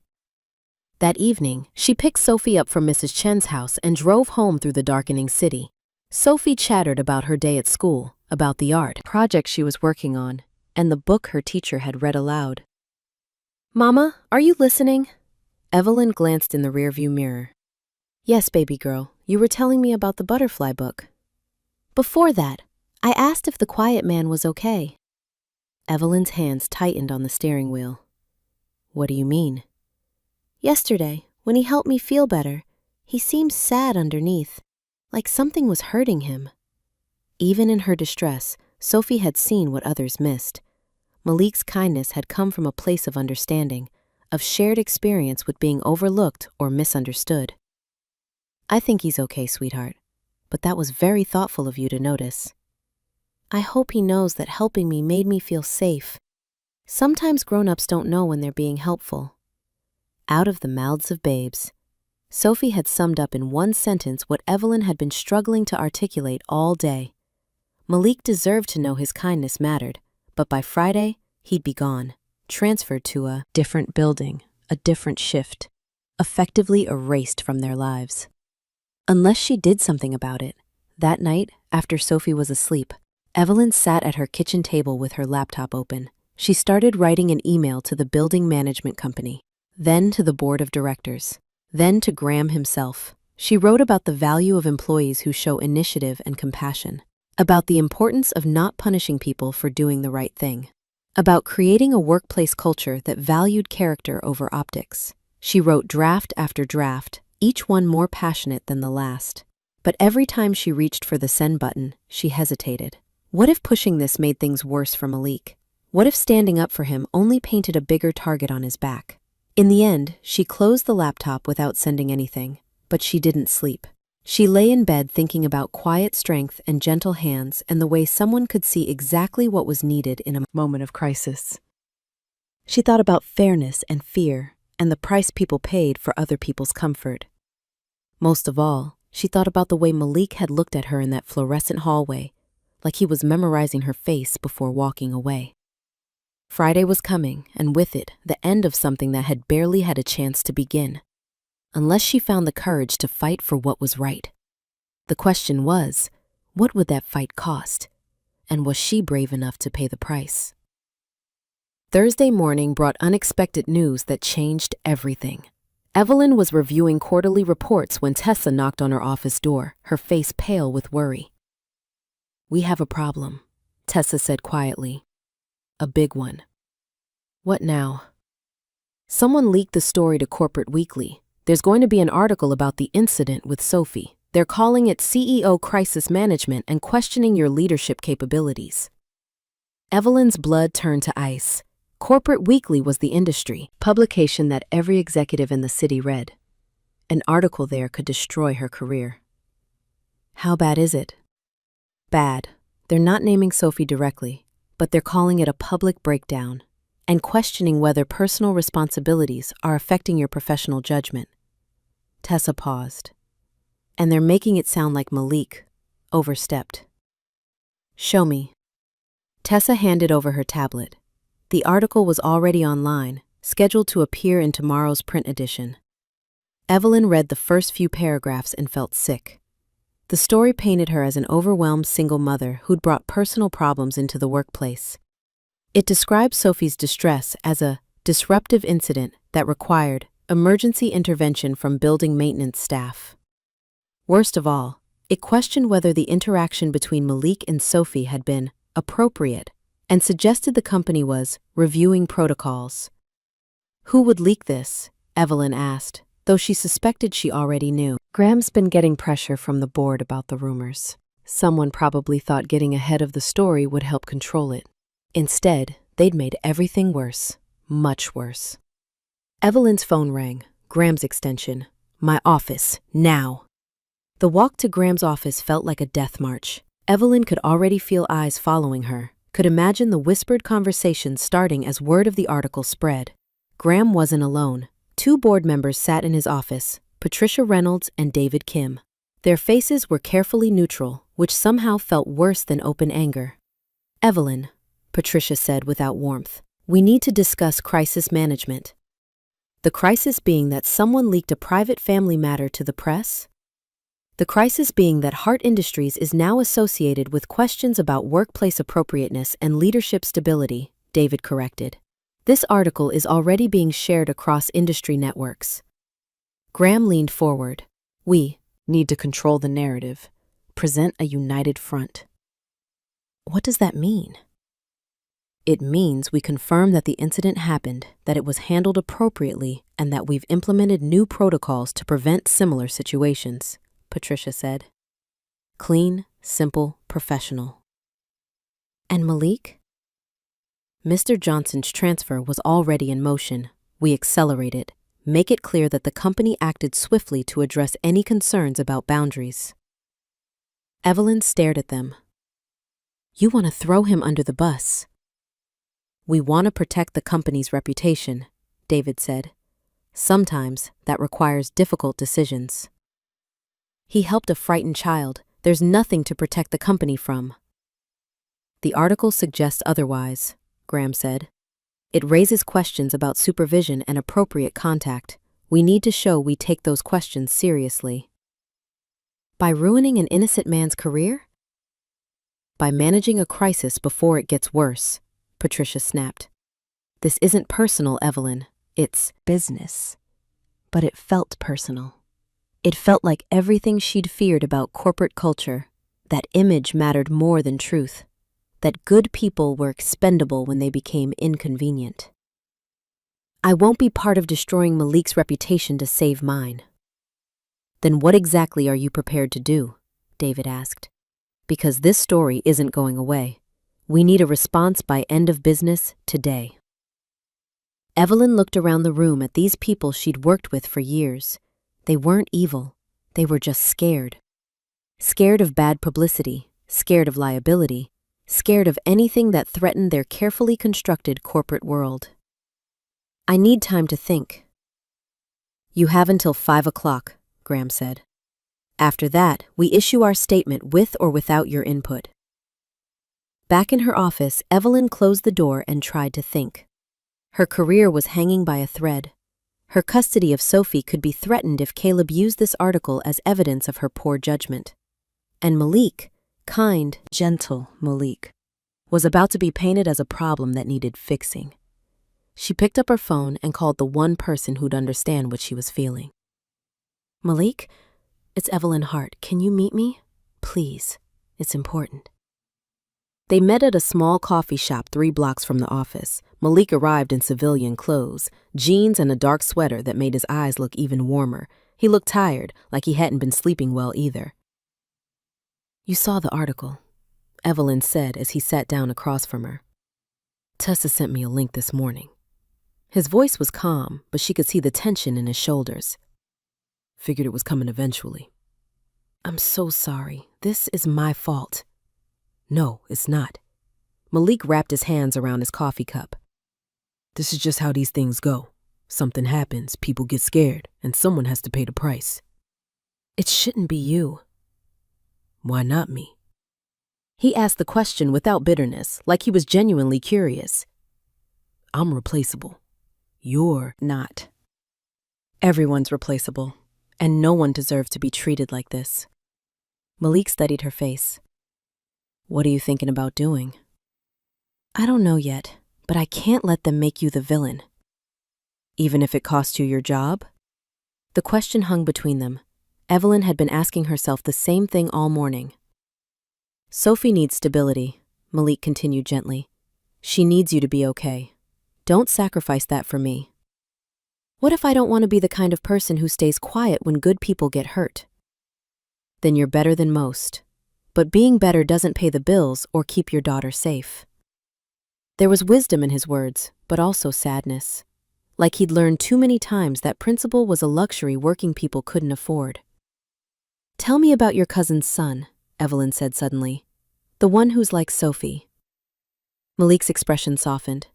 A: That evening, she picked Sophie up from Mrs. Chen's house and drove home through the darkening city. Sophie chattered about her day at school, about the art project she was working on, and the book her teacher had read aloud. Mama, are you listening? Evelyn glanced in the rearview mirror. Yes, baby girl, you were telling me about the butterfly book. Before that, I asked if the quiet man was okay. Evelyn's hands tightened on the steering wheel. What do you mean? Yesterday, when he helped me feel better, he seemed sad underneath, like something was hurting him. Even in her distress, Sophie had seen what others missed. Malik's kindness had come from a place of understanding, of shared experience with being overlooked or misunderstood. I think he's okay, sweetheart, but that was very thoughtful of you to notice. I hope he knows that helping me made me feel safe. Sometimes grown-ups don't know when they're being helpful. Out of the mouths of babes. Sophie had summed up in one sentence what Evelyn had been struggling to articulate all day. Malik deserved to know his kindness mattered, but by Friday, he'd be gone, transferred to a different building, a different shift, effectively erased from their lives. Unless she did something about it. That night, after Sophie was asleep, Evelyn sat at her kitchen table with her laptop open. She started writing an email to the building management company, then to the board of directors, then to Graham himself. She wrote about the value of employees who show initiative and compassion, about the importance of not punishing people for doing the right thing, about creating a workplace culture that valued character over optics. She wrote draft after draft, each one more passionate than the last. But every time she reached for the send button, she hesitated. What if pushing this made things worse for Malik? What if standing up for him only painted a bigger target on his back? In the end, she closed the laptop without sending anything, but she didn't sleep. She lay in bed thinking about quiet strength and gentle hands and the way someone could see exactly what was needed in a moment of crisis. She thought about fairness and fear and the price people paid for other people's comfort. Most of all, she thought about the way Malik had looked at her in that fluorescent hallway, like he was memorizing her face before walking away. Friday was coming, and with it, the end of something that had barely had a chance to begin, unless she found the courage to fight for what was right. The question was, what would that fight cost? And was she brave enough to pay the price? Thursday morning brought unexpected news that changed everything. Evelyn was reviewing quarterly reports when Tessa knocked on her office door, her face pale with worry. We have a problem, Tessa said quietly. A big one. What now? Someone leaked the story to Corporate Weekly. There's going to be an article about the incident with Sophie. They're calling it CEO Crisis Management and questioning your leadership capabilities. Evelyn's blood turned to ice. Corporate Weekly was the industry publication that every executive in the city read. An article there could destroy her career. How bad is it? Bad. They're not naming Sophie directly, but they're calling it a public breakdown and questioning whether personal responsibilities are affecting your professional judgment. Tessa paused. And they're making it sound like Malik overstepped. Show me. Tessa handed over her tablet. The article was already online, scheduled to appear in tomorrow's print edition. Evelyn read the first few paragraphs and felt sick. The story painted her as an overwhelmed single mother who'd brought personal problems into the workplace. It described Sophie's distress as a disruptive incident that required emergency intervention from building maintenance staff. Worst of all, it questioned whether the interaction between Malik and Sophie had been appropriate and suggested the company was reviewing protocols. Who would leak this? Evelyn asked, though she suspected she already knew. Graham's been getting pressure from the board about the rumors. Someone probably thought getting ahead of the story would help control it. Instead, they'd made everything worse, much worse. Evelyn's phone rang, Graham's extension. My office, now. The walk to Graham's office felt like a death march. Evelyn could already feel eyes following her, could imagine the whispered conversations starting as word of the article spread. Graham wasn't alone. 2 board members sat in his office, Patricia Reynolds and David Kim. Their faces were carefully neutral, which somehow felt worse than open anger. Evelyn, Patricia said without warmth, we need to discuss crisis management. The crisis being that someone leaked a private family matter to the press? The crisis being that Hart Industries is now associated with questions about workplace appropriateness and leadership stability, David corrected. This article is already being shared across industry networks. Graham leaned forward. We need to control the narrative, present a united front. What does that mean? It means we confirm that the incident happened, that it was handled appropriately, and that we've implemented new protocols to prevent similar situations, Patricia said. Clean, simple, professional. And Malik? Mr. Johnson's transfer was already in motion. We accelerate it, make it clear that the company acted swiftly to address any concerns about boundaries. Evelyn stared at them. You want to throw him under the bus. We want to protect the company's reputation, David said. Sometimes that requires difficult decisions. He helped a frightened child. There's nothing to protect the company from. The article suggests otherwise, Graham said. It raises questions about supervision and appropriate contact. We need to show we take those questions seriously. By ruining an innocent man's career? By managing a crisis before it gets worse, Patricia snapped. This isn't personal, Evelyn. It's business. But it felt personal. It felt like everything she'd feared about corporate culture, that image mattered more than truth, that good people were expendable when they became inconvenient. I won't be part of destroying Malik's reputation to save mine. Then what exactly are you prepared to do? David asked. Because this story isn't going away. We need a response by end of business today. Evelyn looked around the room at these people she'd worked with for years. They weren't evil. They were just scared. Scared of bad publicity, scared of liability, scared of anything that threatened their carefully constructed corporate world. I need time to think. You have until 5 o'clock, Graham said. After that, we issue our statement with or without your input. Back in her office, Evelyn closed the door and tried to think. Her career was hanging by a thread. Her custody of Sophie could be threatened if Caleb used this article as evidence of her poor judgment. And Malik, kind, gentle Malik, was about to be painted as a problem that needed fixing. She picked up her phone and called the one person who'd understand what she was feeling. Malik, it's Evelyn Hart. Can you meet me? Please, it's important. They met at a small coffee shop 3 blocks from the office. Malik arrived in civilian clothes, jeans and a dark sweater that made his eyes look even warmer. He looked tired, like he hadn't been sleeping well either. You saw the article, Evelyn said as he sat down across from her. Tessa sent me a link this morning. His voice was calm, but she could see the tension in his shoulders. Figured it was coming eventually. I'm so sorry. This is my fault. No, it's not. Malik wrapped his hands around his coffee cup. This is just how these things go. Something happens, people get scared, and someone has to pay the price. It shouldn't be you. Why not me? He asked the question without bitterness, like he was genuinely curious. I'm replaceable. You're not. Everyone's replaceable, and no one deserves to be treated like this. Malik studied her face. What are you thinking about doing? I don't know yet, but I can't let them make you the villain. Even if it costs you your job? The question hung between them. Evelyn had been asking herself the same thing all morning. Sophie needs stability, Malik continued gently. She needs you to be okay. Don't sacrifice that for me. What if I don't want to be the kind of person who stays quiet when good people get hurt? Then you're better than most. But being better doesn't pay the bills or keep your daughter safe. There was wisdom in his words, but also sadness. Like he'd learned too many times that principal was a luxury working people couldn't afford. Tell me about your cousin's son, Evelyn said suddenly. The one who's like Sophie. Malik's expression softened.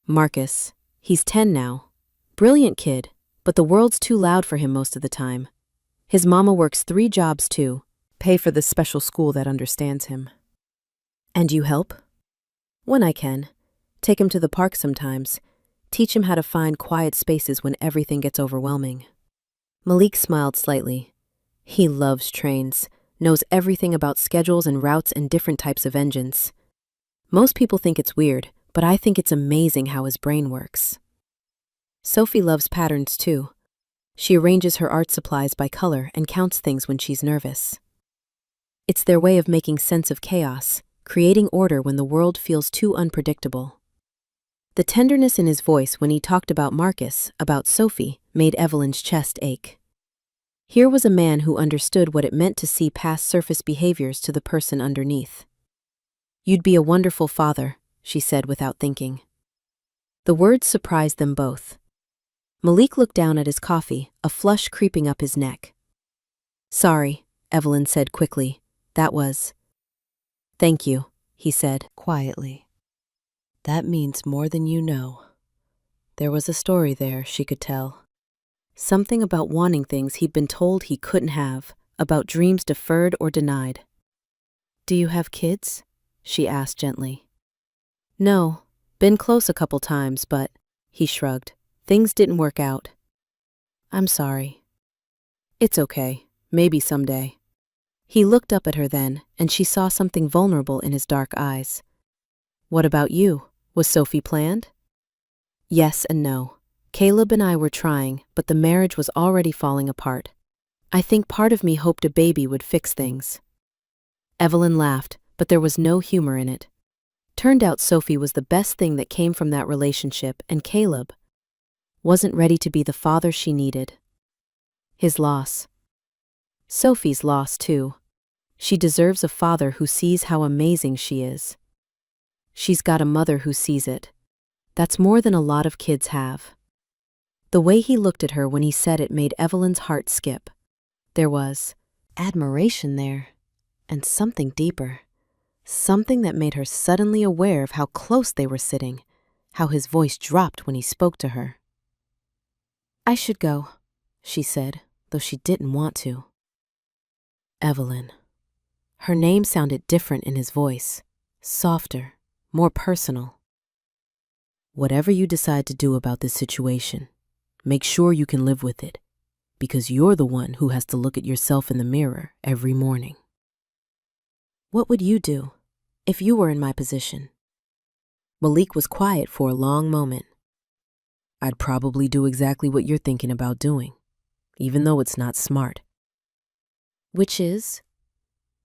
A: Marcus. He's 10 now. Brilliant kid, but the world's too loud for him most of the time. His mama works 3 jobs too, pay for the special school that understands him. And you help? When I can. Take him to the park sometimes. Teach him how to find quiet spaces when everything gets overwhelming. Malik smiled slightly. He loves trains, knows everything about schedules and routes and different types of engines. Most people think it's weird, but I think it's amazing how his brain works. Sophie loves patterns too. She arranges her art supplies by color and counts things when she's nervous. It's their way of making sense of chaos, creating order when the world feels too unpredictable. The tenderness in his voice when he talked about Marcus, about Sophie, made Evelyn's chest ache. Here was a man who understood what it meant to see past surface behaviors to the person underneath. You'd be a wonderful father, she said without thinking. The words surprised them both. Malik looked down at his coffee, a flush creeping up his neck. Sorry, Evelyn said quickly. That was. Thank you, he said quietly. That means more than you know. There was a story there, she could tell. Something about wanting things he'd been told he couldn't have, about dreams deferred or denied. Do you have kids? She asked gently. No, been close a couple times, but, he shrugged, things didn't work out. I'm sorry. It's okay, maybe someday. He looked up at her then, and she saw something vulnerable in his dark eyes. What about you? Was Sophie planned? Yes and no. Caleb and I were trying, but the marriage was already falling apart. I think part of me hoped a baby would fix things. Evelyn laughed, but there was no humor in it. Turned out Sophie was the best thing that came from that relationship, and Caleb wasn't ready to be the father she needed. His loss. Sophie's loss, too. She deserves a father who sees how amazing she is. She's got a mother who sees it. That's more than a lot of kids have. The way he looked at her when he said it made Evelyn's heart skip. There was admiration there, and something deeper. Something that made her suddenly aware of how close they were sitting, how his voice dropped when he spoke to her. I should go, she said, though she didn't want to. Evelyn. Her name sounded different in his voice, softer, more personal. Whatever you decide to do about this situation, make sure you can live with it, because you're the one who has to look at yourself in the mirror every morning. What would you do if you were in my position? Malik was quiet for a long moment. I'd probably do exactly what you're thinking about doing, even though it's not smart. Which is?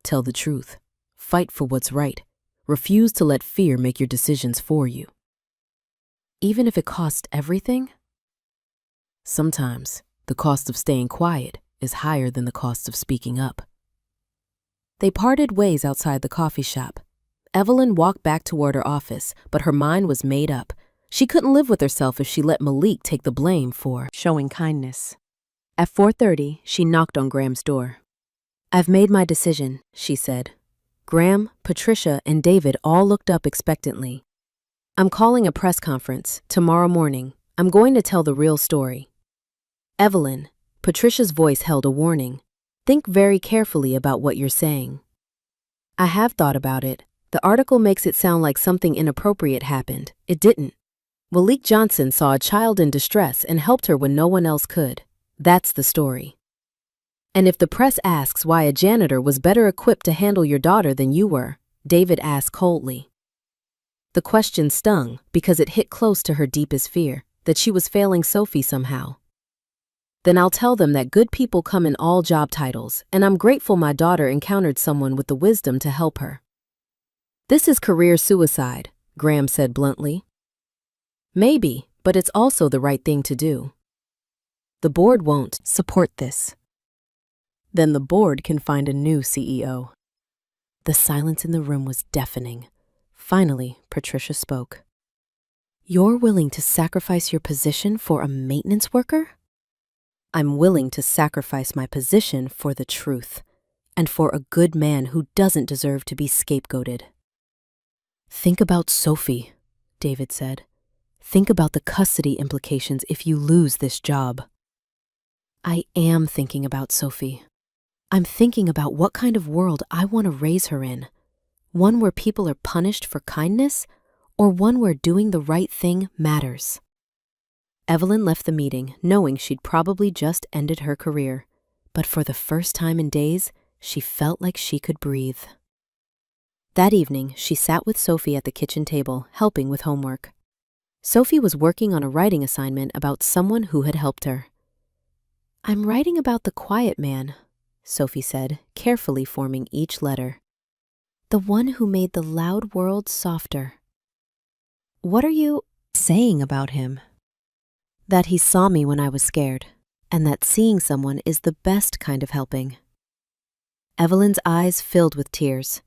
A: Tell the truth. Fight for what's right. Refuse to let fear make your decisions for you. Even if it costs everything? Sometimes the cost of staying quiet is higher than the cost of speaking up. They parted ways outside the coffee shop. Evelyn walked back toward her office, but her mind was made up. She couldn't live with herself if she let Malik take the blame for showing kindness. At 4:30, she knocked on Graham's door. "I've made my decision," she said. Graham, Patricia, and David all looked up expectantly. "I'm calling a press conference tomorrow morning. I'm going to tell the real story." "Evelyn," Patricia's voice held a warning. "Think very carefully about what you're saying." "I have thought about it. The article makes it sound like something inappropriate happened. It didn't. Malik Johnson saw a child in distress and helped her when no one else could. That's the story. And if the press asks why a janitor was better equipped to handle your daughter than you were," David asked coldly. The question stung because it hit close to her deepest fear, that she was failing Sophie somehow. "Then I'll tell them that good people come in all job titles, and I'm grateful my daughter encountered someone with the wisdom to help her." "This is career suicide," Graham said bluntly. "Maybe, but it's also the right thing to do. The board won't support this." "Then the board can find a new CEO." The silence in the room was deafening. Finally, Patricia spoke. "You're willing to sacrifice your position for a maintenance worker?" "I'm willing to sacrifice my position for the truth, and for a good man who doesn't deserve to be scapegoated." "Think about Sophie," David said. "Think about the custody implications if you lose this job." "I am thinking about Sophie. I'm thinking about what kind of world I want to raise her in. One where people are punished for kindness, or one where doing the right thing matters." Evelyn left the meeting knowing she'd probably just ended her career, but for the first time in days, she felt like she could breathe. That evening, she sat with Sophie at the kitchen table, helping with homework. Sophie was working on a writing assignment about someone who had helped her. "I'm writing about the quiet man," Sophie said, carefully forming each letter. "The one who made the loud world softer." "What are you saying about him?" "That he saw me when I was scared, and that seeing someone is the best kind of helping." Evelyn's eyes filled with tears.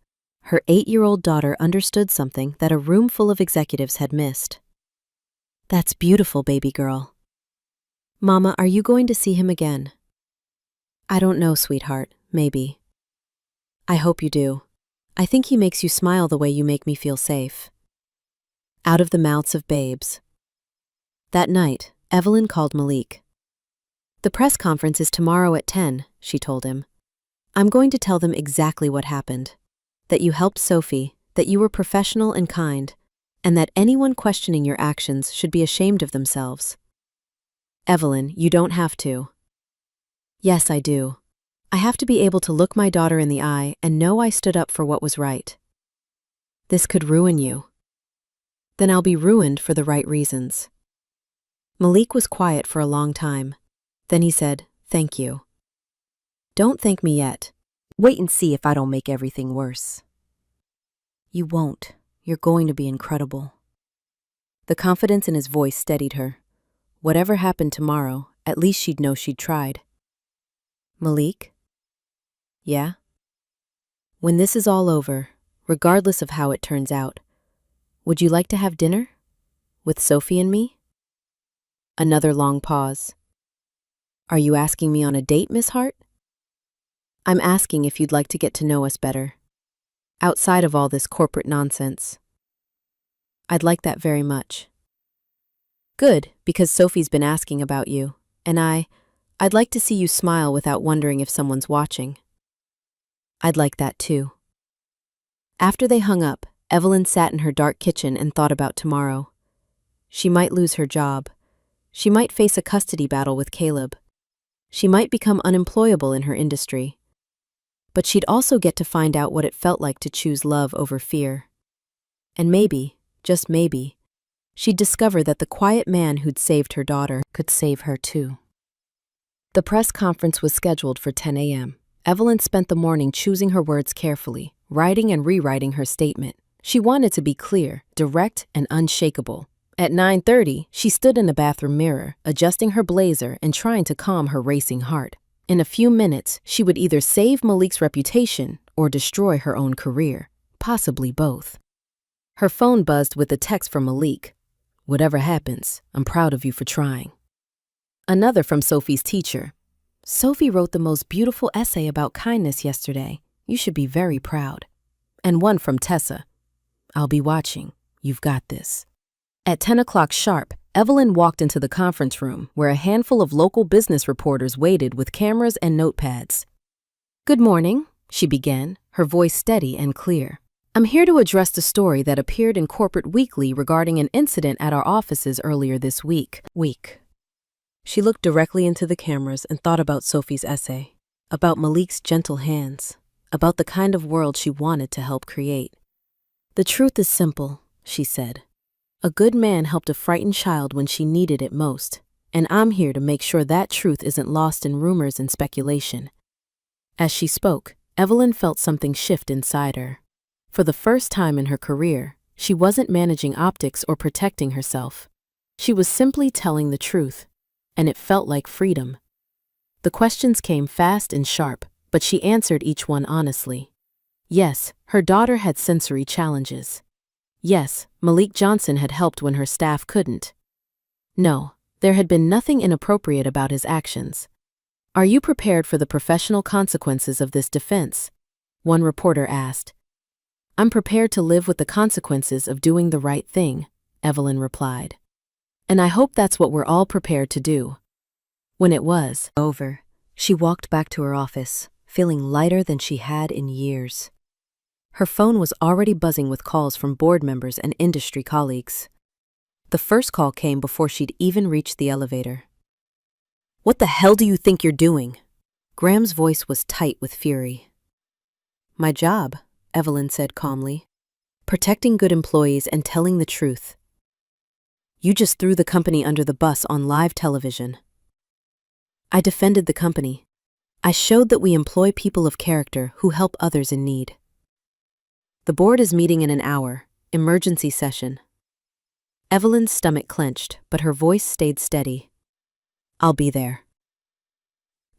A: Her 8-year-old daughter understood something that a room full of executives had missed. "That's beautiful, baby girl." "Mama, are you going to see him again?" "I don't know, sweetheart. Maybe." "I hope you do. I think he makes you smile the way you make me feel safe." Out of the mouths of babes. That night, Evelyn called Malik. "The press conference is tomorrow at 10, she told him. "I'm going to tell them exactly what happened. That you helped Sophie, that you were professional and kind, and that anyone questioning your actions should be ashamed of themselves." "Evelyn, you don't have to." "Yes, I do. I have to be able to look my daughter in the eye and know I stood up for what was right." "This could ruin you." "Then I'll be ruined for the right reasons." Malik was quiet for a long time. Then he said, "Thank you." "Don't thank me yet. Wait and see if I don't make everything worse." "You won't. You're going to be incredible." The confidence in his voice steadied her. Whatever happened tomorrow, at least she'd know she'd tried. "Malik?" "Yeah?" "When this is all over, regardless of how it turns out, would you like to have dinner? With Sophie and me?" Another long pause. "Are you asking me on a date, Miss Hart?" "I'm asking if you'd like to get to know us better. Outside of all this corporate nonsense." "I'd like that very much." "Good, because Sophie's been asking about you, and I'd like to see you smile without wondering if someone's watching." "I'd like that too." After they hung up, Evelyn sat in her dark kitchen and thought about tomorrow. She might lose her job. She might face a custody battle with Caleb. She might become unemployable in her industry. But she'd also get to find out what it felt like to choose love over fear. And maybe, just maybe, she'd discover that the quiet man who'd saved her daughter could save her too. The press conference was scheduled for 10 a.m. Evelyn spent the morning choosing her words carefully, writing and rewriting her statement. She wanted to be clear, direct, and unshakable. At 9:30, she stood in a bathroom mirror, adjusting her blazer and trying to calm her racing heart. In a few minutes, she would either save Malik's reputation or destroy her own career, possibly both. Her phone buzzed with a text from Malik. "Whatever happens, I'm proud of you for trying." Another from Sophie's teacher. "Sophie wrote the most beautiful essay about kindness yesterday. You should be very proud." And one from Tessa. "I'll be watching. You've got this." At 10 o'clock sharp, Evelyn walked into the conference room where a handful of local business reporters waited with cameras and notepads. "Good morning," she began, her voice steady and clear. "I'm here to address the story that appeared in Corporate Weekly regarding an incident at our offices earlier this week. She looked directly into the cameras and thought about Sophie's essay, about Malik's gentle hands, about the kind of world she wanted to help create. "The truth is simple," she said. "A good man helped a frightened child when she needed it most, and I'm here to make sure that truth isn't lost in rumors and speculation." As she spoke, Evelyn felt something shift inside her. For the first time in her career, she wasn't managing optics or protecting herself. She was simply telling the truth, and it felt like freedom. The questions came fast and sharp, but she answered each one honestly. Yes, her daughter had sensory challenges. Yes, Malik Johnson had helped when her staff couldn't. No, there had been nothing inappropriate about his actions. "Are you prepared for the professional consequences of this defense?" one reporter asked. "I'm prepared to live with the consequences of doing the right thing," Evelyn replied. "And I hope that's what we're all prepared to do." When it was over, she walked back to her office, feeling lighter than she had in years. Her phone was already buzzing with calls from board members and industry colleagues. The first call came before she'd even reached the elevator. "What the hell do you think you're doing?" Graham's voice was tight with fury. "My job," Evelyn said calmly. "Protecting good employees and telling the truth. You just threw the company under the bus on live television." "I defended the company. I showed that we employ people of character who help others in need." "The board is meeting in an hour. Emergency session." Evelyn's stomach clenched, but her voice stayed steady. "I'll be there."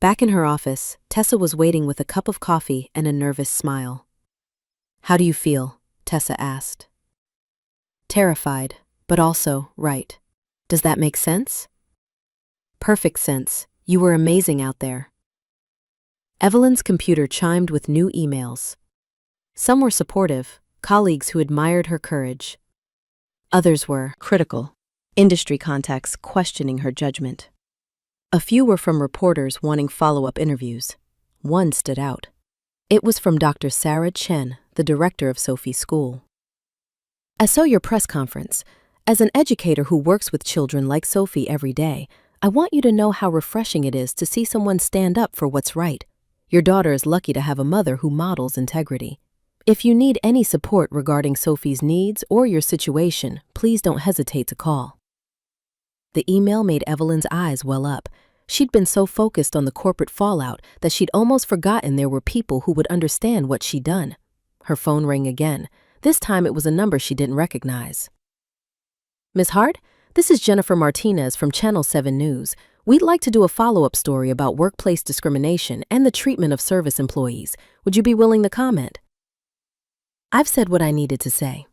A: Back in her office, Tessa was waiting with a cup of coffee and a nervous smile. "How do you feel?" Tessa asked. "Terrified, but also right. Does that make sense?" "Perfect sense. You were amazing out there." Evelyn's computer chimed with new emails. Some were supportive, colleagues who admired her courage. Others were critical, industry contacts questioning her judgment. A few were from reporters wanting follow-up interviews. One stood out. It was from Dr. Sarah Chen, the director of Sophie's school. "I saw your press conference. As an educator who works with children like Sophie every day, I want you to know how refreshing it is to see someone stand up for what's right. Your daughter is lucky to have a mother who models integrity. If you need any support regarding Sophie's needs or your situation, please don't hesitate to call." The email made Evelyn's eyes well up. She'd been so focused on the corporate fallout that she'd almost forgotten there were people who would understand what she'd done. Her phone rang again. This time it was a number she didn't recognize. "Ms. Hart, this is Jennifer Martinez from Channel 7 News. We'd like to do a follow-up story about workplace discrimination and the treatment of service employees. Would you be willing to comment?" "I've said what I needed to say."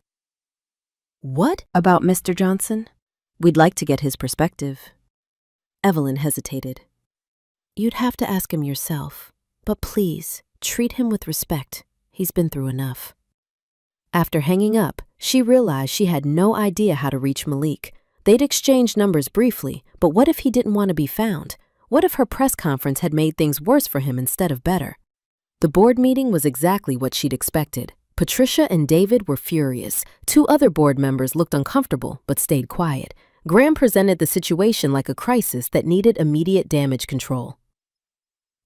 A: "What about Mr. Johnson?" "We'd like to get his perspective." Evelyn hesitated. "You'd have to ask him yourself, but please, treat him with respect. He's been through enough." After hanging up, she realized she had no idea how to reach Malik. They'd exchanged numbers briefly, but what if he didn't want to be found? What if her press conference had made things worse for him instead of better? The board meeting was exactly what she'd expected. Patricia and David were furious. Two other board members looked uncomfortable, but stayed quiet. Graham presented the situation like a crisis that needed immediate damage control.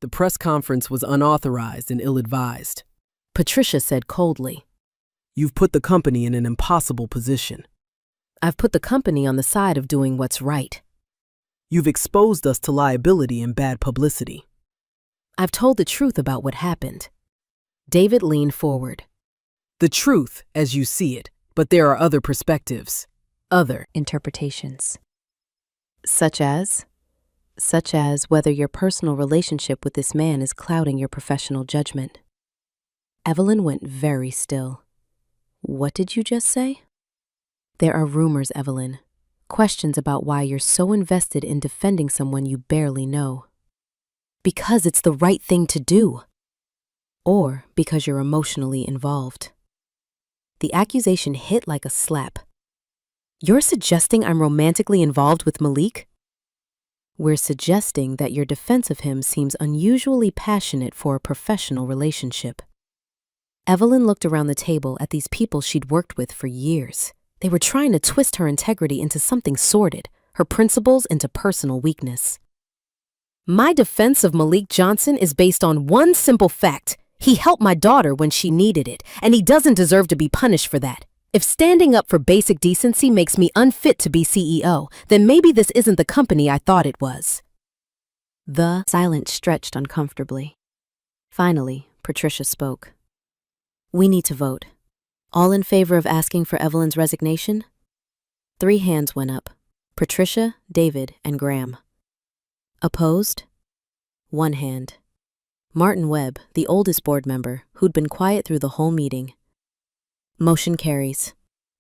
B: "The press conference was unauthorized and ill-advised,"
A: Patricia said coldly.
B: "You've put the company in an impossible position."
A: "I've put the company on the side of doing what's right."
B: "You've exposed us to liability and bad publicity."
A: "I've told the truth about what happened." David leaned forward.
B: "The truth, as you see it, but there are other perspectives, other
A: interpretations." Such as whether your personal relationship with this man is clouding your professional judgment. Evelyn went very still. "What did you just say?" There are rumors, Evelyn. Questions about why you're so invested in defending someone you barely know. Because it's the right thing to do. Or because you're emotionally involved. The accusation hit like a slap. You're suggesting I'm romantically involved with Malik? We're suggesting that your defense of him seems unusually passionate for a professional relationship. Evelyn looked around the table at these people she'd worked with for years. They were trying to twist her integrity into something sordid, her principles into personal weakness. My defense of Malik Johnson is based on one simple fact. He helped my daughter when she needed it, and he doesn't deserve to be punished for that. If standing up for basic decency makes me unfit to be CEO, then maybe this isn't the company I thought it was. The silence stretched uncomfortably. Finally, Patricia spoke. We need to vote. All in favor of asking for Evelyn's resignation? 3 hands went up. Patricia, David, and Graham. Opposed? 1 hand. Martin Webb, the oldest board member, who'd been quiet through the whole meeting. Motion carries.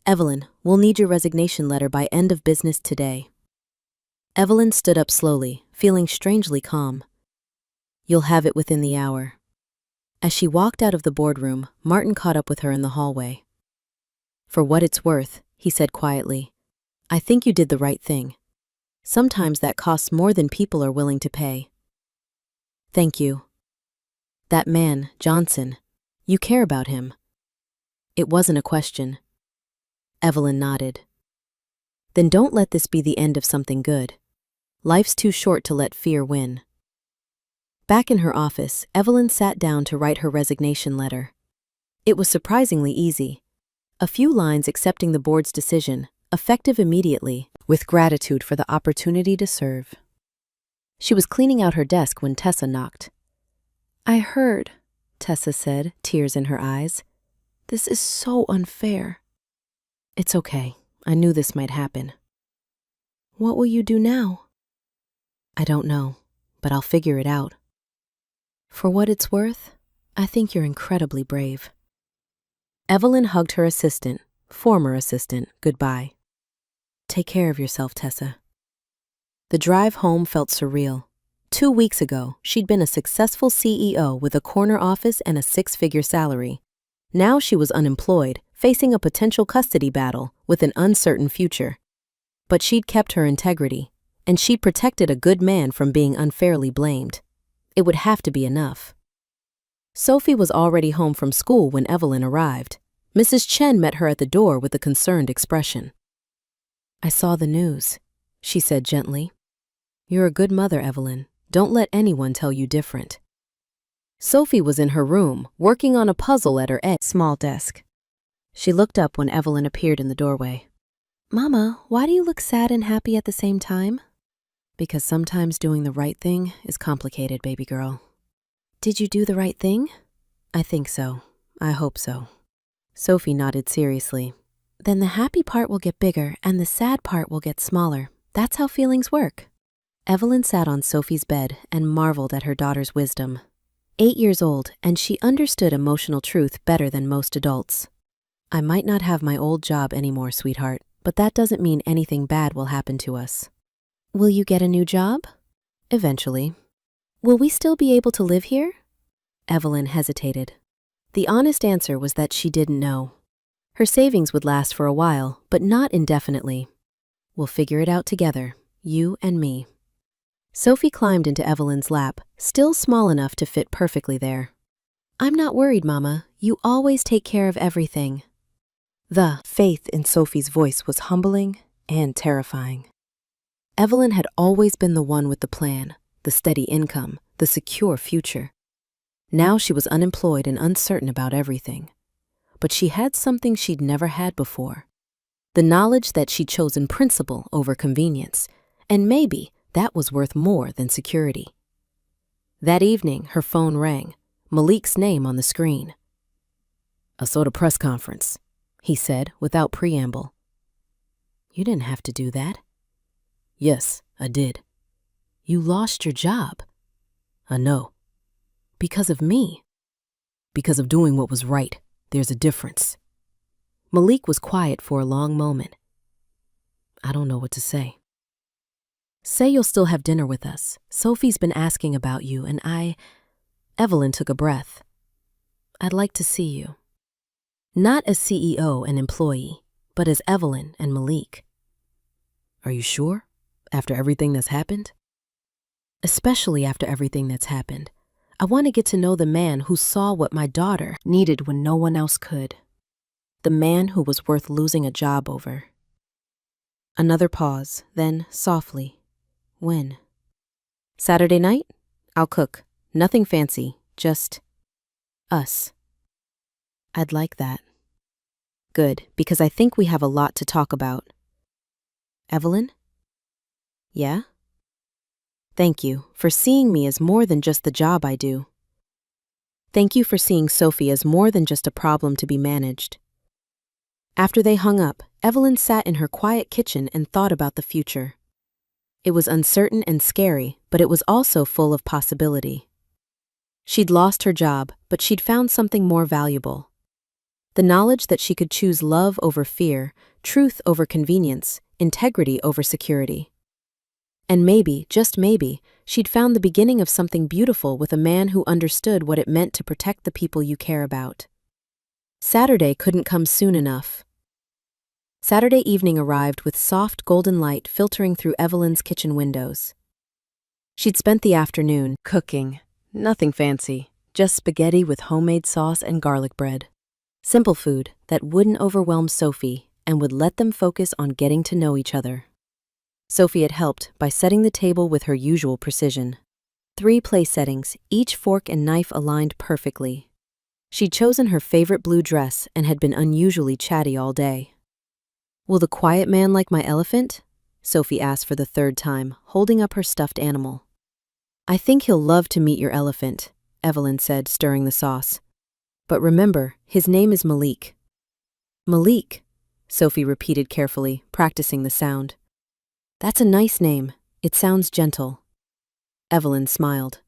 A: Evelyn, we'll need your resignation letter by end of business today. Evelyn stood up slowly, feeling strangely calm. You'll have it within the hour. As she walked out of the boardroom, Martin caught up with her in the hallway. For what it's worth, he said quietly, I think you did the right thing. Sometimes that costs more than people are willing to pay. Thank you. That man, Johnson, you care about him. It wasn't a question. Evelyn nodded. Then don't let this be the end of something good. Life's too short to let fear win. Back in her office, Evelyn sat down to write her resignation letter. It was surprisingly easy. A few lines accepting the board's decision, effective immediately, with gratitude for the opportunity to serve. She was cleaning out her desk when Tessa knocked. I heard, Tessa said, tears in her eyes. This is so unfair. It's okay. I knew this might happen. What will you do now? I don't know, but I'll figure it out. For what it's worth, I think you're incredibly brave. Evelyn hugged her assistant, former assistant, goodbye. Take care of yourself, Tessa. The drive home felt surreal. 2 weeks ago, she'd been a successful CEO with a corner office and a 6-figure salary. Now she was unemployed, facing a potential custody battle with an uncertain future. But she'd kept her integrity, and she'd protected a good man from being unfairly blamed. It would have to be enough. Sophie was already home from school when Evelyn arrived. Mrs. Chen met her at the door with a concerned expression. I saw the news, she said gently. You're a good mother, Evelyn. Don't let anyone tell you different. Sophie was in her room, working on a puzzle at her small desk. She looked up when Evelyn appeared in the doorway. Mama, why do you look sad and happy at the same time? Because sometimes doing the right thing is complicated, baby girl. Did you do the right thing? I think so. I hope so. Sophie nodded seriously. Then the happy part will get bigger and the sad part will get smaller. That's how feelings work. Evelyn sat on Sophie's bed and marveled at her daughter's wisdom. 8 years old, and she understood emotional truth better than most adults. I might not have my old job anymore, sweetheart, but that doesn't mean anything bad will happen to us. Will you get a new job? Eventually. Will we still be able to live here? Evelyn hesitated. The honest answer was that she didn't know. Her savings would last for a while, but not indefinitely. We'll figure it out together, you and me. Sophie climbed into Evelyn's lap, still small enough to fit perfectly there. I'm not worried, Mama. You always take care of everything. The faith in Sophie's voice was humbling and terrifying. Evelyn had always been the one with the plan, the steady income, the secure future. Now she was unemployed and uncertain about everything. But she had something she'd never had before. The knowledge that she'd chosen principle over convenience, and maybe that was worth more than security. That evening, her phone rang, Malik's name on the screen. I saw the press conference, he said without preamble. You didn't have to do that. Yes, I did. You lost your job. I know. Because of me. Because of doing what was right. There's a difference. Malik was quiet for a long moment, I don't know what to say. Say you'll still have dinner with us. Sophie's been asking about you, and Evelyn took a breath. I'd like to see you. Not as CEO and employee, but as Evelyn and Malik. Are you sure? After everything that's happened? Especially after everything that's happened. I want to get to know the man who saw what my daughter needed when no one else could. The man who was worth losing a job over. Another pause, then softly. When? Saturday night? I'll cook. Nothing fancy, just us. I'd like that. Good, because I think we have a lot to talk about. Evelyn? Yeah? Thank you for seeing me as more than just the job I do. Thank you for seeing Sophie as more than just a problem to be managed. After they hung up, Evelyn sat in her quiet kitchen and thought about the future. It was uncertain and scary, but it was also full of possibility. She'd lost her job, but she'd found something more valuable. The knowledge that she could choose love over fear, truth over convenience, integrity over security. And maybe, just maybe, she'd found the beginning of something beautiful with a man who understood what it meant to protect the people you care about. Saturday couldn't come soon enough. Saturday evening arrived with soft golden light filtering through Evelyn's kitchen windows. She'd spent the afternoon cooking. Nothing fancy, just spaghetti with homemade sauce and garlic bread. Simple food that wouldn't overwhelm Sophie and would let them focus on getting to know each other. Sophie had helped by setting the table with her usual precision. 3 place settings, each fork and knife aligned perfectly. She'd chosen her favorite blue dress and had been unusually chatty all day. Will the quiet man like my elephant? Sophie asked for the 3rd time, holding up her stuffed animal. I think he'll love to meet your elephant, Evelyn said, stirring the sauce. But remember, his name is Malik. Malik, Sophie repeated carefully, practicing the sound. That's a nice name. It sounds gentle. Evelyn smiled.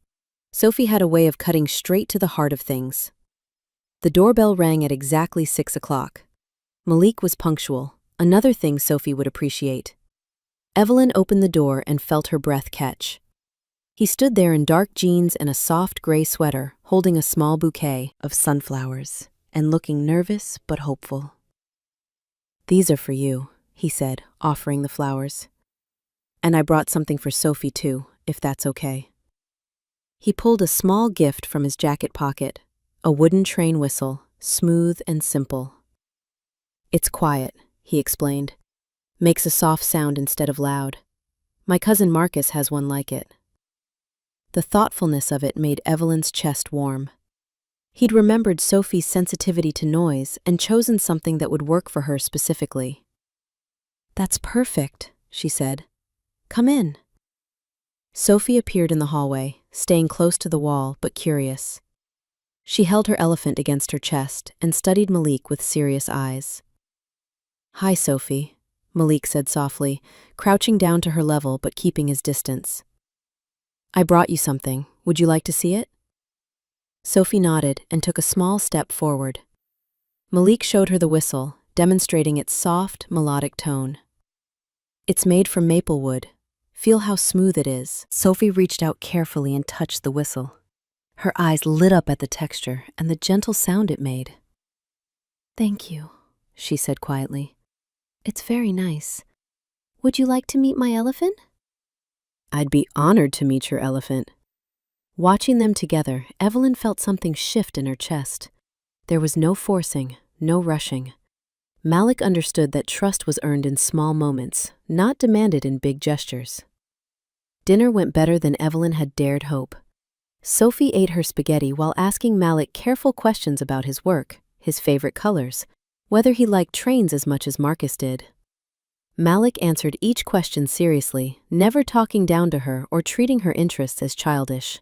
A: Sophie had a way of cutting straight to the heart of things. The doorbell rang at exactly 6 o'clock. Malik was punctual, another thing Sophie would appreciate. Evelyn opened the door and felt her breath catch. He stood there in dark jeans and a soft gray sweater, holding a small bouquet of sunflowers and looking nervous but hopeful. These are for you, he said, offering the flowers. And I brought something for Sophie too, if that's okay. He pulled a small gift from his jacket pocket, a wooden train whistle, smooth and simple. It's quiet, he explained. Makes a soft sound instead of loud. My cousin Marcus has one like it. The thoughtfulness of it made Evelyn's chest warm. He'd remembered Sophie's sensitivity to noise and chosen something that would work for her specifically. That's perfect, she said. Come in. Sophie appeared in the hallway, staying close to the wall but curious. She held her elephant against her chest and studied Malik with serious eyes. Hi, Sophie, Malik said softly, crouching down to her level but keeping his distance. I brought you something. Would you like to see it? Sophie nodded and took a small step forward. Malik showed her the whistle, demonstrating its soft, melodic tone. It's made from maple wood. Feel how smooth it is. Sophie reached out carefully and touched the whistle. Her eyes lit up at the texture and the gentle sound it made. Thank you, she said quietly. It's very nice. Would you like to meet my elephant? I'd be honored to meet your elephant. Watching them together, Evelyn felt something shift in her chest. There was no forcing, no rushing. Malik understood that trust was earned in small moments, not demanded in big gestures. Dinner went better than Evelyn had dared hope. Sophie ate her spaghetti while asking Malik careful questions about his work, his favorite colors, whether he liked trains as much as Marcus did. Malik answered each question seriously, never talking down to her or treating her interests as childish.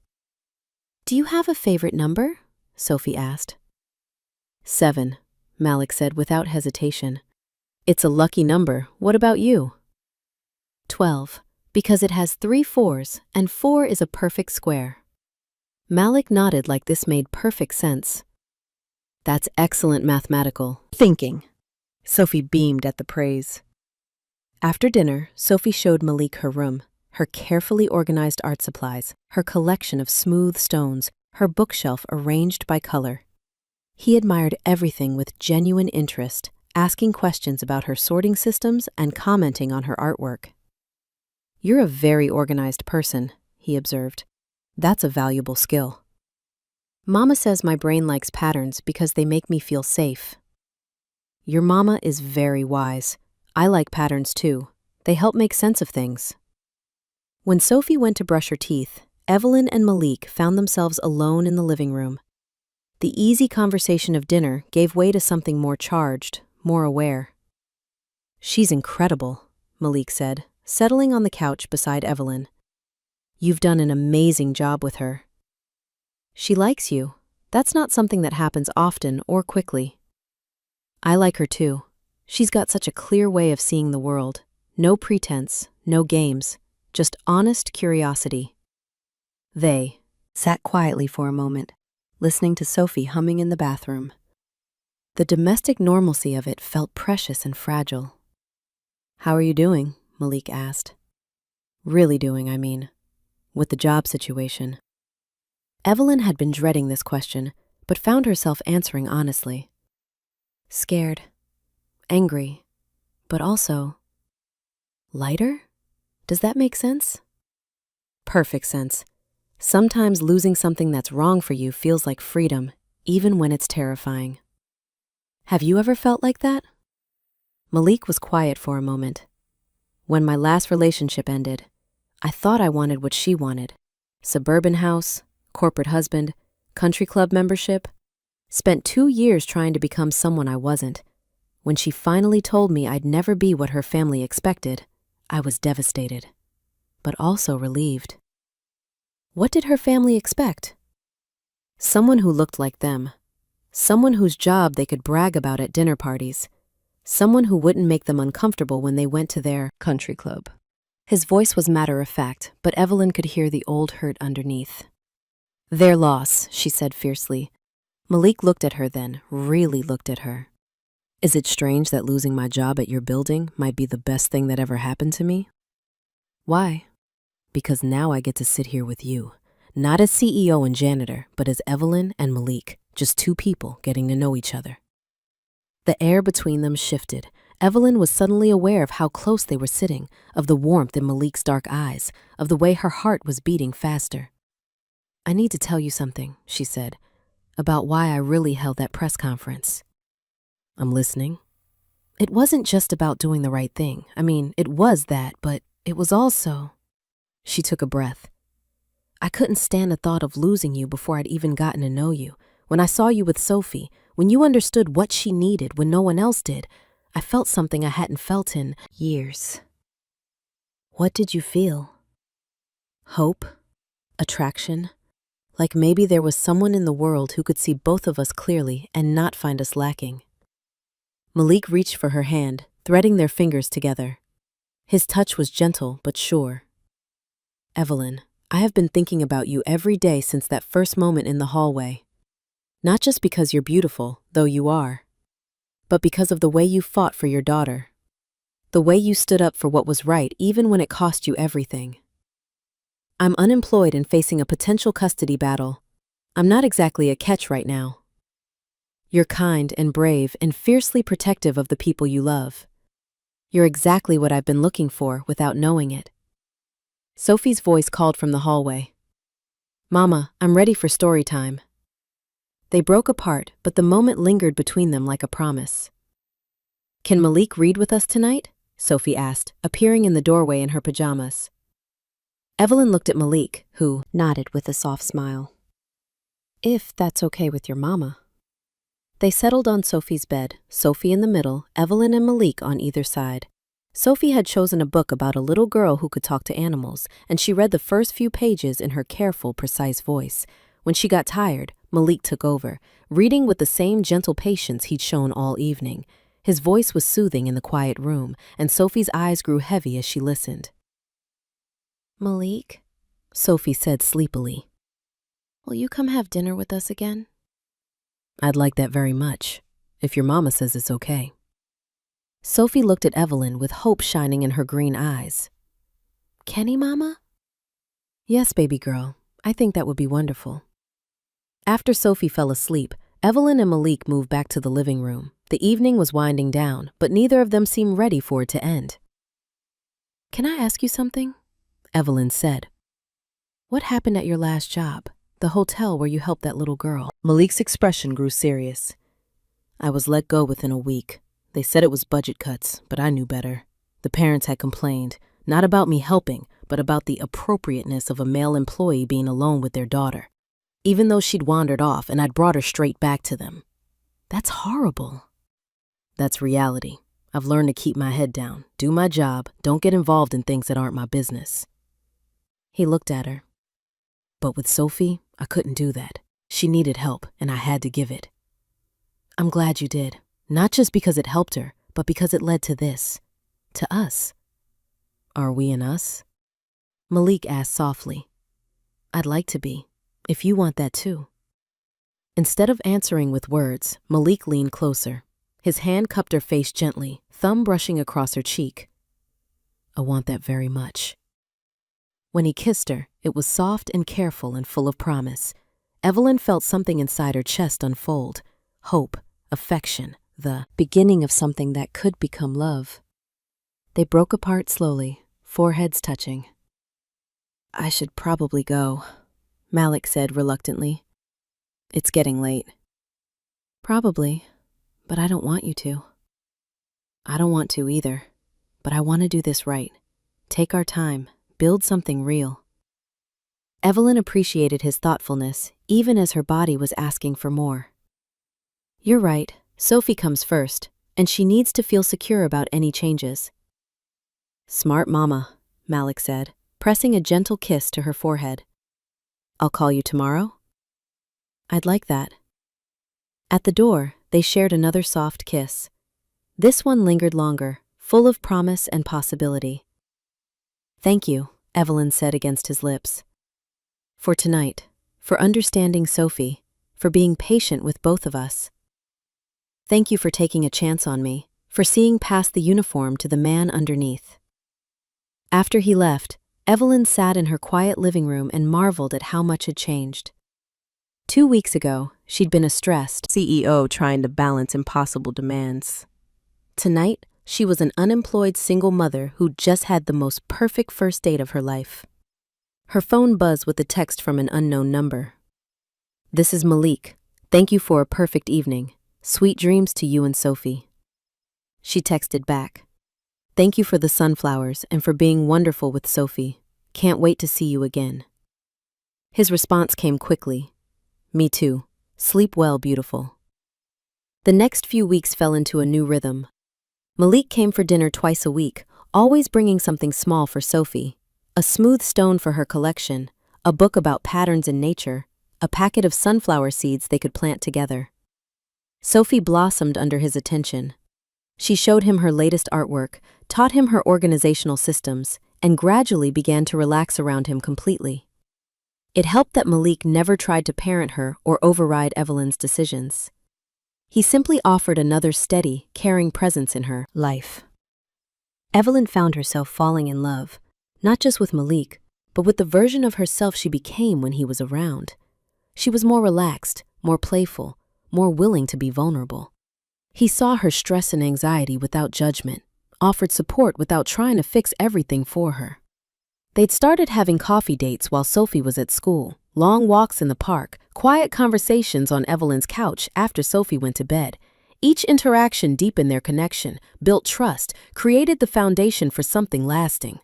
A: Do you have a favorite number? Sophie asked. 7, Malik said without hesitation. It's a lucky number. What about you? 12, because it has 3 4s, and 4 is a perfect square. Malik nodded like this made perfect sense. That's excellent mathematical thinking. Sophie beamed at the praise. After dinner, Sophie showed Malik her room, her carefully organized art supplies, her collection of smooth stones, her bookshelf arranged by color. He admired everything with genuine interest, asking questions about her sorting systems and commenting on her artwork. "You're a very organized person," he observed. "That's a valuable skill." "Mama says my brain likes patterns because they make me feel safe." "Your mama is very wise. I like patterns too. They help make sense of things." When Sophie went to brush her teeth, Evelyn and Malik found themselves alone in the living room. The easy conversation of dinner gave way to something more charged, more aware. "She's incredible," Malik said, settling on the couch beside Evelyn. "You've done an amazing job with her." "She likes you. That's not something that happens often or quickly." "I like her too. She's got such a clear way of seeing the world. No pretense, no games, just honest curiosity." They sat quietly for a moment, listening to Sophie humming in the bathroom. The domestic normalcy of it felt precious and fragile. "How are you doing?" Malik asked. "Really doing, I mean, with the job situation." Evelyn had been dreading this question, but found herself answering honestly. "Scared, angry, but also lighter? Does that make sense?" "Perfect sense. Sometimes losing something that's wrong for you feels like freedom, even when it's terrifying." "Have you ever felt like that?" Malik was quiet for a moment. "When my last relationship ended, I thought I wanted what she wanted. Suburban house, corporate husband, country club membership. Spent 2 years trying to become someone I wasn't. When she finally told me I'd never be what her family expected, I was devastated, but also relieved." "What did her family expect?" "Someone who looked like them. Someone whose job they could brag about at dinner parties. Someone who wouldn't make them uncomfortable when they went to their country club." His voice was matter-of-fact, but Evelyn could hear the old hurt underneath. "Their loss," she said fiercely. Malik looked at her then, really looked at her. "Is it strange that losing my job at your building might be the best thing that ever happened to me?" "Why?" "Because now I get to sit here with you, not as CEO and janitor, but as Evelyn and Malik, just 2 people getting to know each other." The air between them shifted. Evelyn was suddenly aware of how close they were sitting, of the warmth in Malik's dark eyes, of the way her heart was beating faster. "I need to tell you something," she said, "about why I really held that press conference." "I'm listening." "It wasn't just about doing the right thing. I mean, it was that, but it was also—" She took a breath. "I couldn't stand the thought of losing you before I'd even gotten to know you. When I saw you with Sophie, when you understood what she needed when no one else did, I felt something I hadn't felt in years." "What did you feel?" "Hope, attraction, like maybe there was someone in the world who could see both of us clearly and not find us lacking." Malik reached for her hand, threading their fingers together. His touch was gentle but sure. "Evelyn, I have been thinking about you every day since that first moment in the hallway. Not just because you're beautiful, though you are, but because of the way you fought for your daughter. The way you stood up for what was right even when it cost you everything. I'm unemployed and facing a potential custody battle. I'm not exactly a catch right now. You're kind and brave and fiercely protective of the people you love. You're exactly what I've been looking for without knowing it." Sophie's voice called from the hallway. "Mama, I'm ready for story time." They broke apart, but the moment lingered between them like a promise. "Can Malik read with us tonight?" Sophie asked, appearing in the doorway in her pajamas. Evelyn looked at Malik, who nodded with a soft smile. "If that's okay with your mama." They settled on Sophie's bed, Sophie in the middle, Evelyn and Malik on either side. Sophie had chosen a book about a little girl who could talk to animals, and she read the first few pages in her careful, precise voice. When she got tired, Malik took over, reading with the same gentle patience he'd shown all evening. His voice was soothing in the quiet room, and Sophie's eyes grew heavy as she listened. "Malik," Sophie said sleepily, "will you come have dinner with us again?" "I'd like that very much, if your mama says it's okay." Sophie looked at Evelyn with hope shining in her green eyes. Kenny, Mama? Yes, baby girl. I think that would be wonderful. After Sophie fell asleep, Evelyn and Malik moved back to the living room. The evening was winding down, but neither of them seemed ready for it to end. Can I ask you something? Evelyn said. What happened at your last job, the hotel where you helped that little girl? Malik's expression grew serious. I was let go within a week. They said it was budget cuts, but I knew better. The parents had complained, not about me helping, but about the appropriateness of a male employee being alone with their daughter, even though she'd wandered off and I'd brought her straight back to them. That's horrible. That's reality. I've learned to keep my head down, do my job, don't get involved in things that aren't my business. He looked at her. But with Sophie, I couldn't do that. She needed help, and I had to give it. I'm glad you did, not just because it helped her, but because it led to this, to us. Are we an us? Malik asked softly. I'd like to be, if you want that too. Instead of answering with words, Malik leaned closer. His hand cupped her face gently, thumb brushing across her cheek. I want that very much. When he kissed her, it was soft and careful and full of promise. Evelyn felt something inside her chest unfold. Hope, affection, the beginning of something that could become love. They broke apart slowly, foreheads touching. I should probably go, Malik said reluctantly. It's getting late. Probably, but I don't want you to. I don't want to either, but I want to do this right. Take our time, build something real. Evelyn appreciated his thoughtfulness, even as her body was asking for more. You're right, Sophie comes first, and she needs to feel secure about any changes. Smart mama, Malik said, pressing a gentle kiss to her forehead. I'll call you tomorrow? I'd like that. At the door, they shared another soft kiss. This one lingered longer, full of promise and possibility. Thank you, Evelyn said against his lips. For tonight, for understanding Sophie, for being patient with both of us. Thank you for taking a chance on me, for seeing past the uniform to the man underneath. After he left, Evelyn sat in her quiet living room and marveled at how much had changed. 2 weeks ago, she'd been a stressed CEO trying to balance impossible demands. Tonight, she was an unemployed single mother who just had the most perfect first date of her life. Her phone buzzed with a text from an unknown number. This is Malik. Thank you for a perfect evening. Sweet dreams to you and Sophie. She texted back. Thank you for the sunflowers and for being wonderful with Sophie. Can't wait to see you again. His response came quickly. Me too. Sleep well, beautiful. The next few weeks fell into a new rhythm. Malik came for dinner twice a week, always bringing something small for Sophie. A smooth stone for her collection, a book about patterns in nature, a packet of sunflower seeds they could plant together. Sophie blossomed under his attention. She showed him her latest artwork, taught him her organizational systems, and gradually began to relax around him completely. It helped that Malik never tried to parent her or override Evelyn's decisions. He simply offered another steady, caring presence in her life. Evelyn found herself falling in love, not just with Malik, but with the version of herself she became when he was around. She was more relaxed, more playful, more willing to be vulnerable. He saw her stress and anxiety without judgment, offered support without trying to fix everything for her. They'd started having coffee dates while Sophie was at school, long walks in the park, quiet conversations on Evelyn's couch after Sophie went to bed. Each interaction deepened their connection, built trust, created the foundation for something lasting.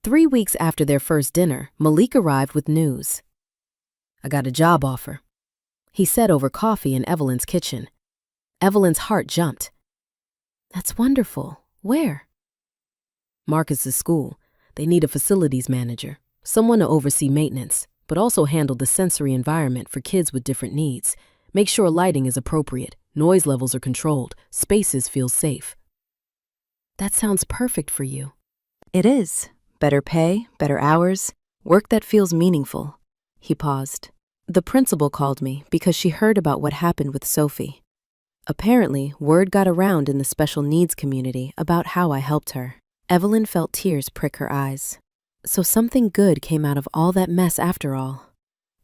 A: 3 weeks after their first dinner, Malik arrived with news. I got a job offer, he said over coffee in Evelyn's kitchen. Evelyn's heart jumped. That's wonderful. Where? Marcus's school. They need a facilities manager, someone to oversee maintenance, but also handle the sensory environment for kids with different needs. Make sure lighting is appropriate, noise levels are controlled, spaces feel safe. That sounds perfect for you. It is. Better pay, better hours, work that feels meaningful. He paused. The principal called me because she heard about what happened with Sophie. Apparently, word got around in the special needs community about how I helped her. Evelyn felt tears prick her eyes. So something good came out of all that mess after all.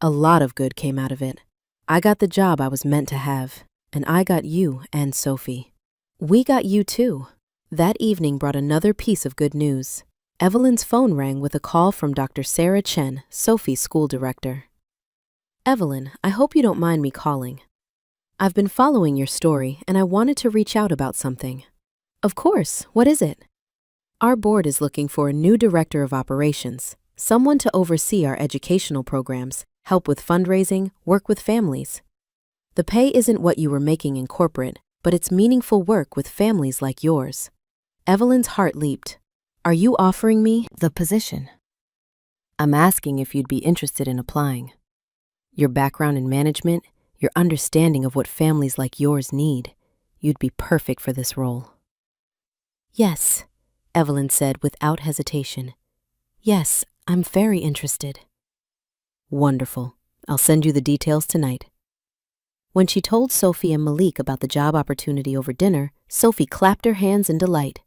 A: A lot of good came out of it. I got the job I was meant to have, and I got you and Sophie. We got you too. That evening brought another piece of good news. Evelyn's phone rang with a call from Dr. Sarah Chen, Sophie's school director. Evelyn, I hope you don't mind me calling. I've been following your story, and I wanted to reach out about something. Of course, what is it? Our board is looking for a new director of operations, someone to oversee our educational programs, help with fundraising, work with families. The pay isn't what you were making in corporate, but it's meaningful work with families like yours. Evelyn's heart leaped. Are you offering me the position? I'm asking if you'd be interested in applying. Your background in management, your understanding of what families like yours need, you'd be perfect for this role. Yes, Evelyn said without hesitation. Yes, I'm very interested. Wonderful. I'll send you the details tonight. When she told Sophie and Malik about the job opportunity over dinner, Sophie clapped her hands in delight.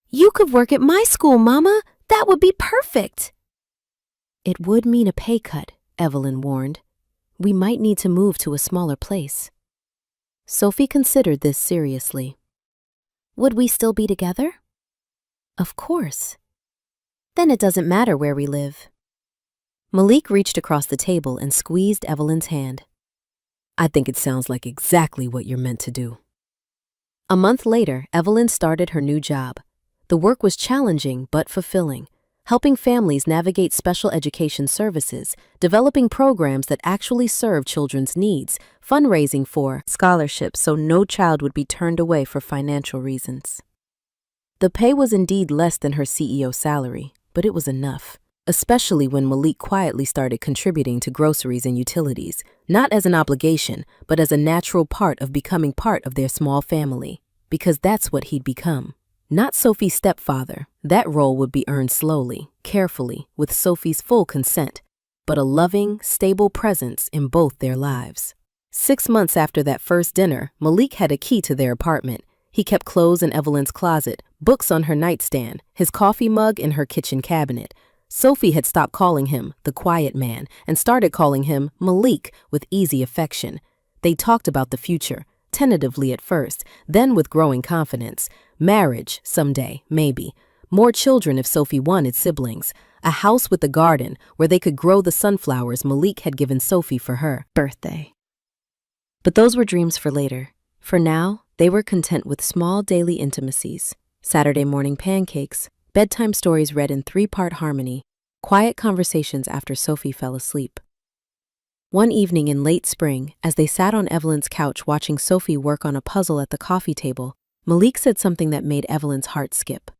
A: You could work at my school, Mama. That would be perfect. It would mean a pay cut, Evelyn warned. We might need to move to a smaller place. Sophie considered this seriously. Would we still be together? Of course. Then it doesn't matter where we live. Malik reached across the table and squeezed Evelyn's hand. I think it sounds like exactly what you're meant to do. A month later, Evelyn started her new job. The work was challenging but fulfilling, helping families navigate special education services, developing programs that actually serve children's needs, fundraising for scholarships so no child would be turned away for financial reasons. The pay was indeed less than her CEO salary, but it was enough, especially when Malik quietly started contributing to groceries and utilities, not as an obligation, but as a natural part of becoming part of their small family, because that's what he'd become. Not Sophie's stepfather. That role would be earned slowly, carefully, with Sophie's full consent, but a loving, stable presence in both their lives. 6 months after that first dinner, Malik had a key to their apartment. He kept clothes in Evelyn's closet, books on her nightstand, his coffee mug in her kitchen cabinet. Sophie had stopped calling him the quiet man and started calling him Malik with easy affection. They talked about the future, tentatively at first, then with growing confidence. Marriage, someday, maybe. More children if Sophie wanted siblings. A house with a garden where they could grow the sunflowers Malik had given Sophie for her birthday. But those were dreams for later. For now, they were content with small daily intimacies. Saturday morning pancakes, bedtime stories read in 3-part harmony, quiet conversations after Sophie fell asleep. One evening in late spring, as they sat on Evelyn's couch watching Sophie work on a puzzle at the coffee table, Malik said something that made Evelyn's heart skip.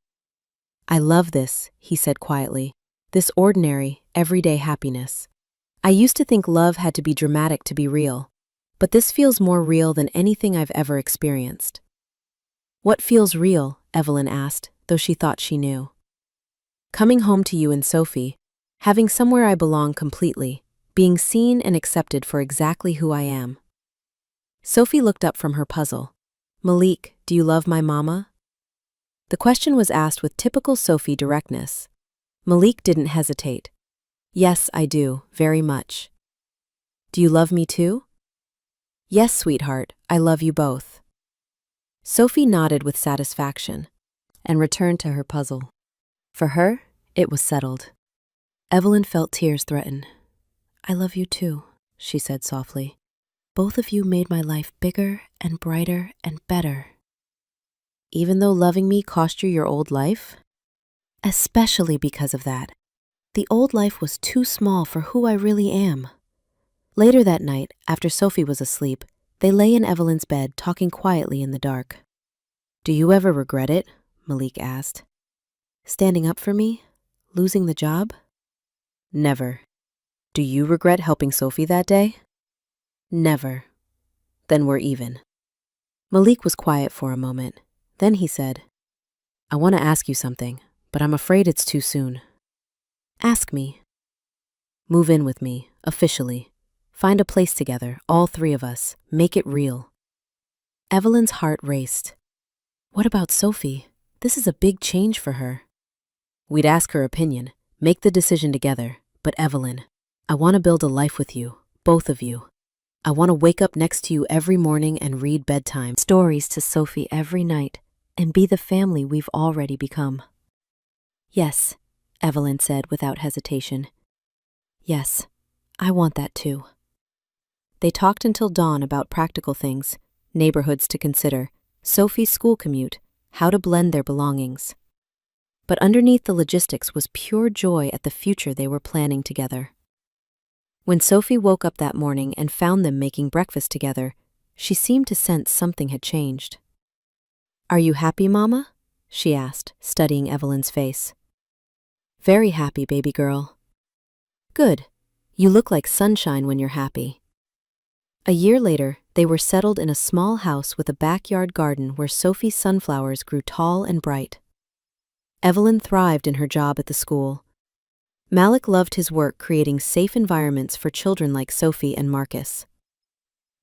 A: I love this, he said quietly, this ordinary, everyday happiness. I used to think love had to be dramatic to be real, but this feels more real than anything I've ever experienced. What feels real? Evelyn asked, though she thought she knew. Coming home to you and Sophie, having somewhere I belong completely, being seen and accepted for exactly who I am. Sophie looked up from her puzzle. Malik, do you love my mama? The question was asked with typical Sophie directness. Malik didn't hesitate. Yes, I do, very much. Do you love me too? Yes, sweetheart, I love you both. Sophie nodded with satisfaction and returned to her puzzle. For her, it was settled. Evelyn felt tears threaten. I love you too, she said softly. Both of you made my life bigger and brighter and better. Even though loving me cost you your old life? Especially because of that. The old life was too small for who I really am. Later that night, after Sophie was asleep, they lay in Evelyn's bed talking quietly in the dark. Do you ever regret it? Malik asked. Standing up for me? Losing the job? Never. Do you regret helping Sophie that day? Never. Then we're even. Malik was quiet for a moment. Then he said, I want to ask you something, but I'm afraid it's too soon. Ask me. Move in with me, officially. Find a place together, all 3 of us. Make it real. Evelyn's heart raced. What about Sophie? This is a big change for her. We'd ask her opinion, make the decision together, but Evelyn, I want to build a life with you, both of you. I want to wake up next to you every morning and read bedtime stories to Sophie every night and be the family we've already become. Yes, Evelyn said without hesitation. Yes, I want that too. They talked until dawn about practical things, neighborhoods to consider, Sophie's school commute, how to blend their belongings. But underneath the logistics was pure joy at the future they were planning together. When Sophie woke up that morning and found them making breakfast together, she seemed to sense something had changed. Are you happy, Mama? She asked, studying Evelyn's face. Very happy, baby girl. Good. You look like sunshine when you're happy. A year later, they were settled in a small house with a backyard garden where Sophie's sunflowers grew tall and bright. Evelyn thrived in her job at the school. Malik loved his work creating safe environments for children like Sophie and Marcus.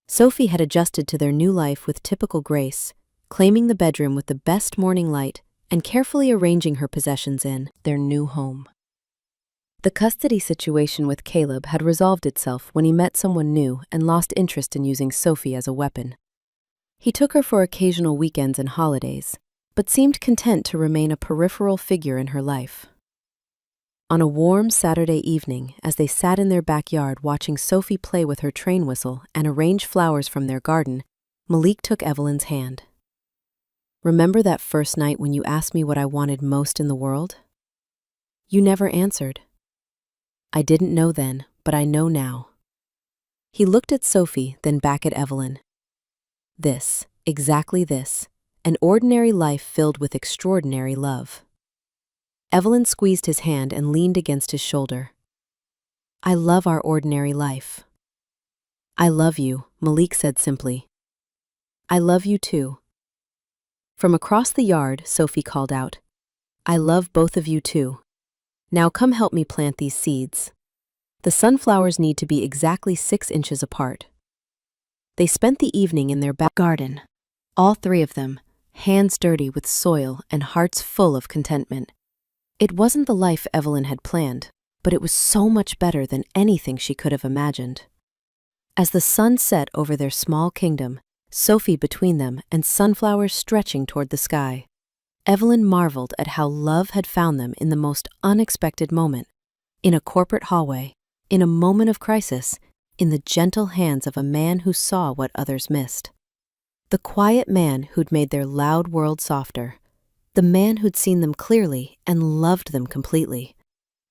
A: Sophie had adjusted to their new life with typical grace, claiming the bedroom with the best morning light and carefully arranging her possessions in their new home. The custody situation with Caleb had resolved itself when he met someone new and lost interest in using Sophie as a weapon. He took her for occasional weekends and holidays, but seemed content to remain a peripheral figure in her life. On a warm Saturday evening, as they sat in their backyard watching Sophie play with her train whistle and arrange flowers from their garden, Malik took Evelyn's hand. Remember that first night when you asked me what I wanted most in the world? You never answered. I didn't know then, but I know now. He looked at Sophie, then back at Evelyn. This, exactly this, an ordinary life filled with extraordinary love. Evelyn squeezed his hand and leaned against his shoulder. I love our ordinary life. I love you, Malik said simply. I love you too. From across the yard, Sophie called out, I love both of you too. Now come help me plant these seeds. The sunflowers need to be exactly 6 inches apart. They spent the evening in their back garden, all 3 of them, hands dirty with soil and hearts full of contentment. It wasn't the life Evelyn had planned, but it was so much better than anything she could have imagined. As the sun set over their small kingdom, Sophie between them and sunflowers stretching toward the sky, Evelyn marveled at how love had found them in the most unexpected moment, in a corporate hallway, in a moment of crisis, in the gentle hands of a man who saw what others missed. The quiet man who'd made their loud world softer, the man who'd seen them clearly and loved them completely,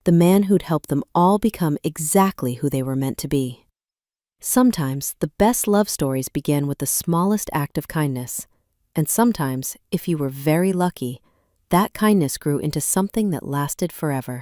A: the man who'd helped them all become exactly who they were meant to be. Sometimes the best love stories began with the smallest act of kindness, and sometimes, if you were very lucky, that kindness grew into something that lasted forever.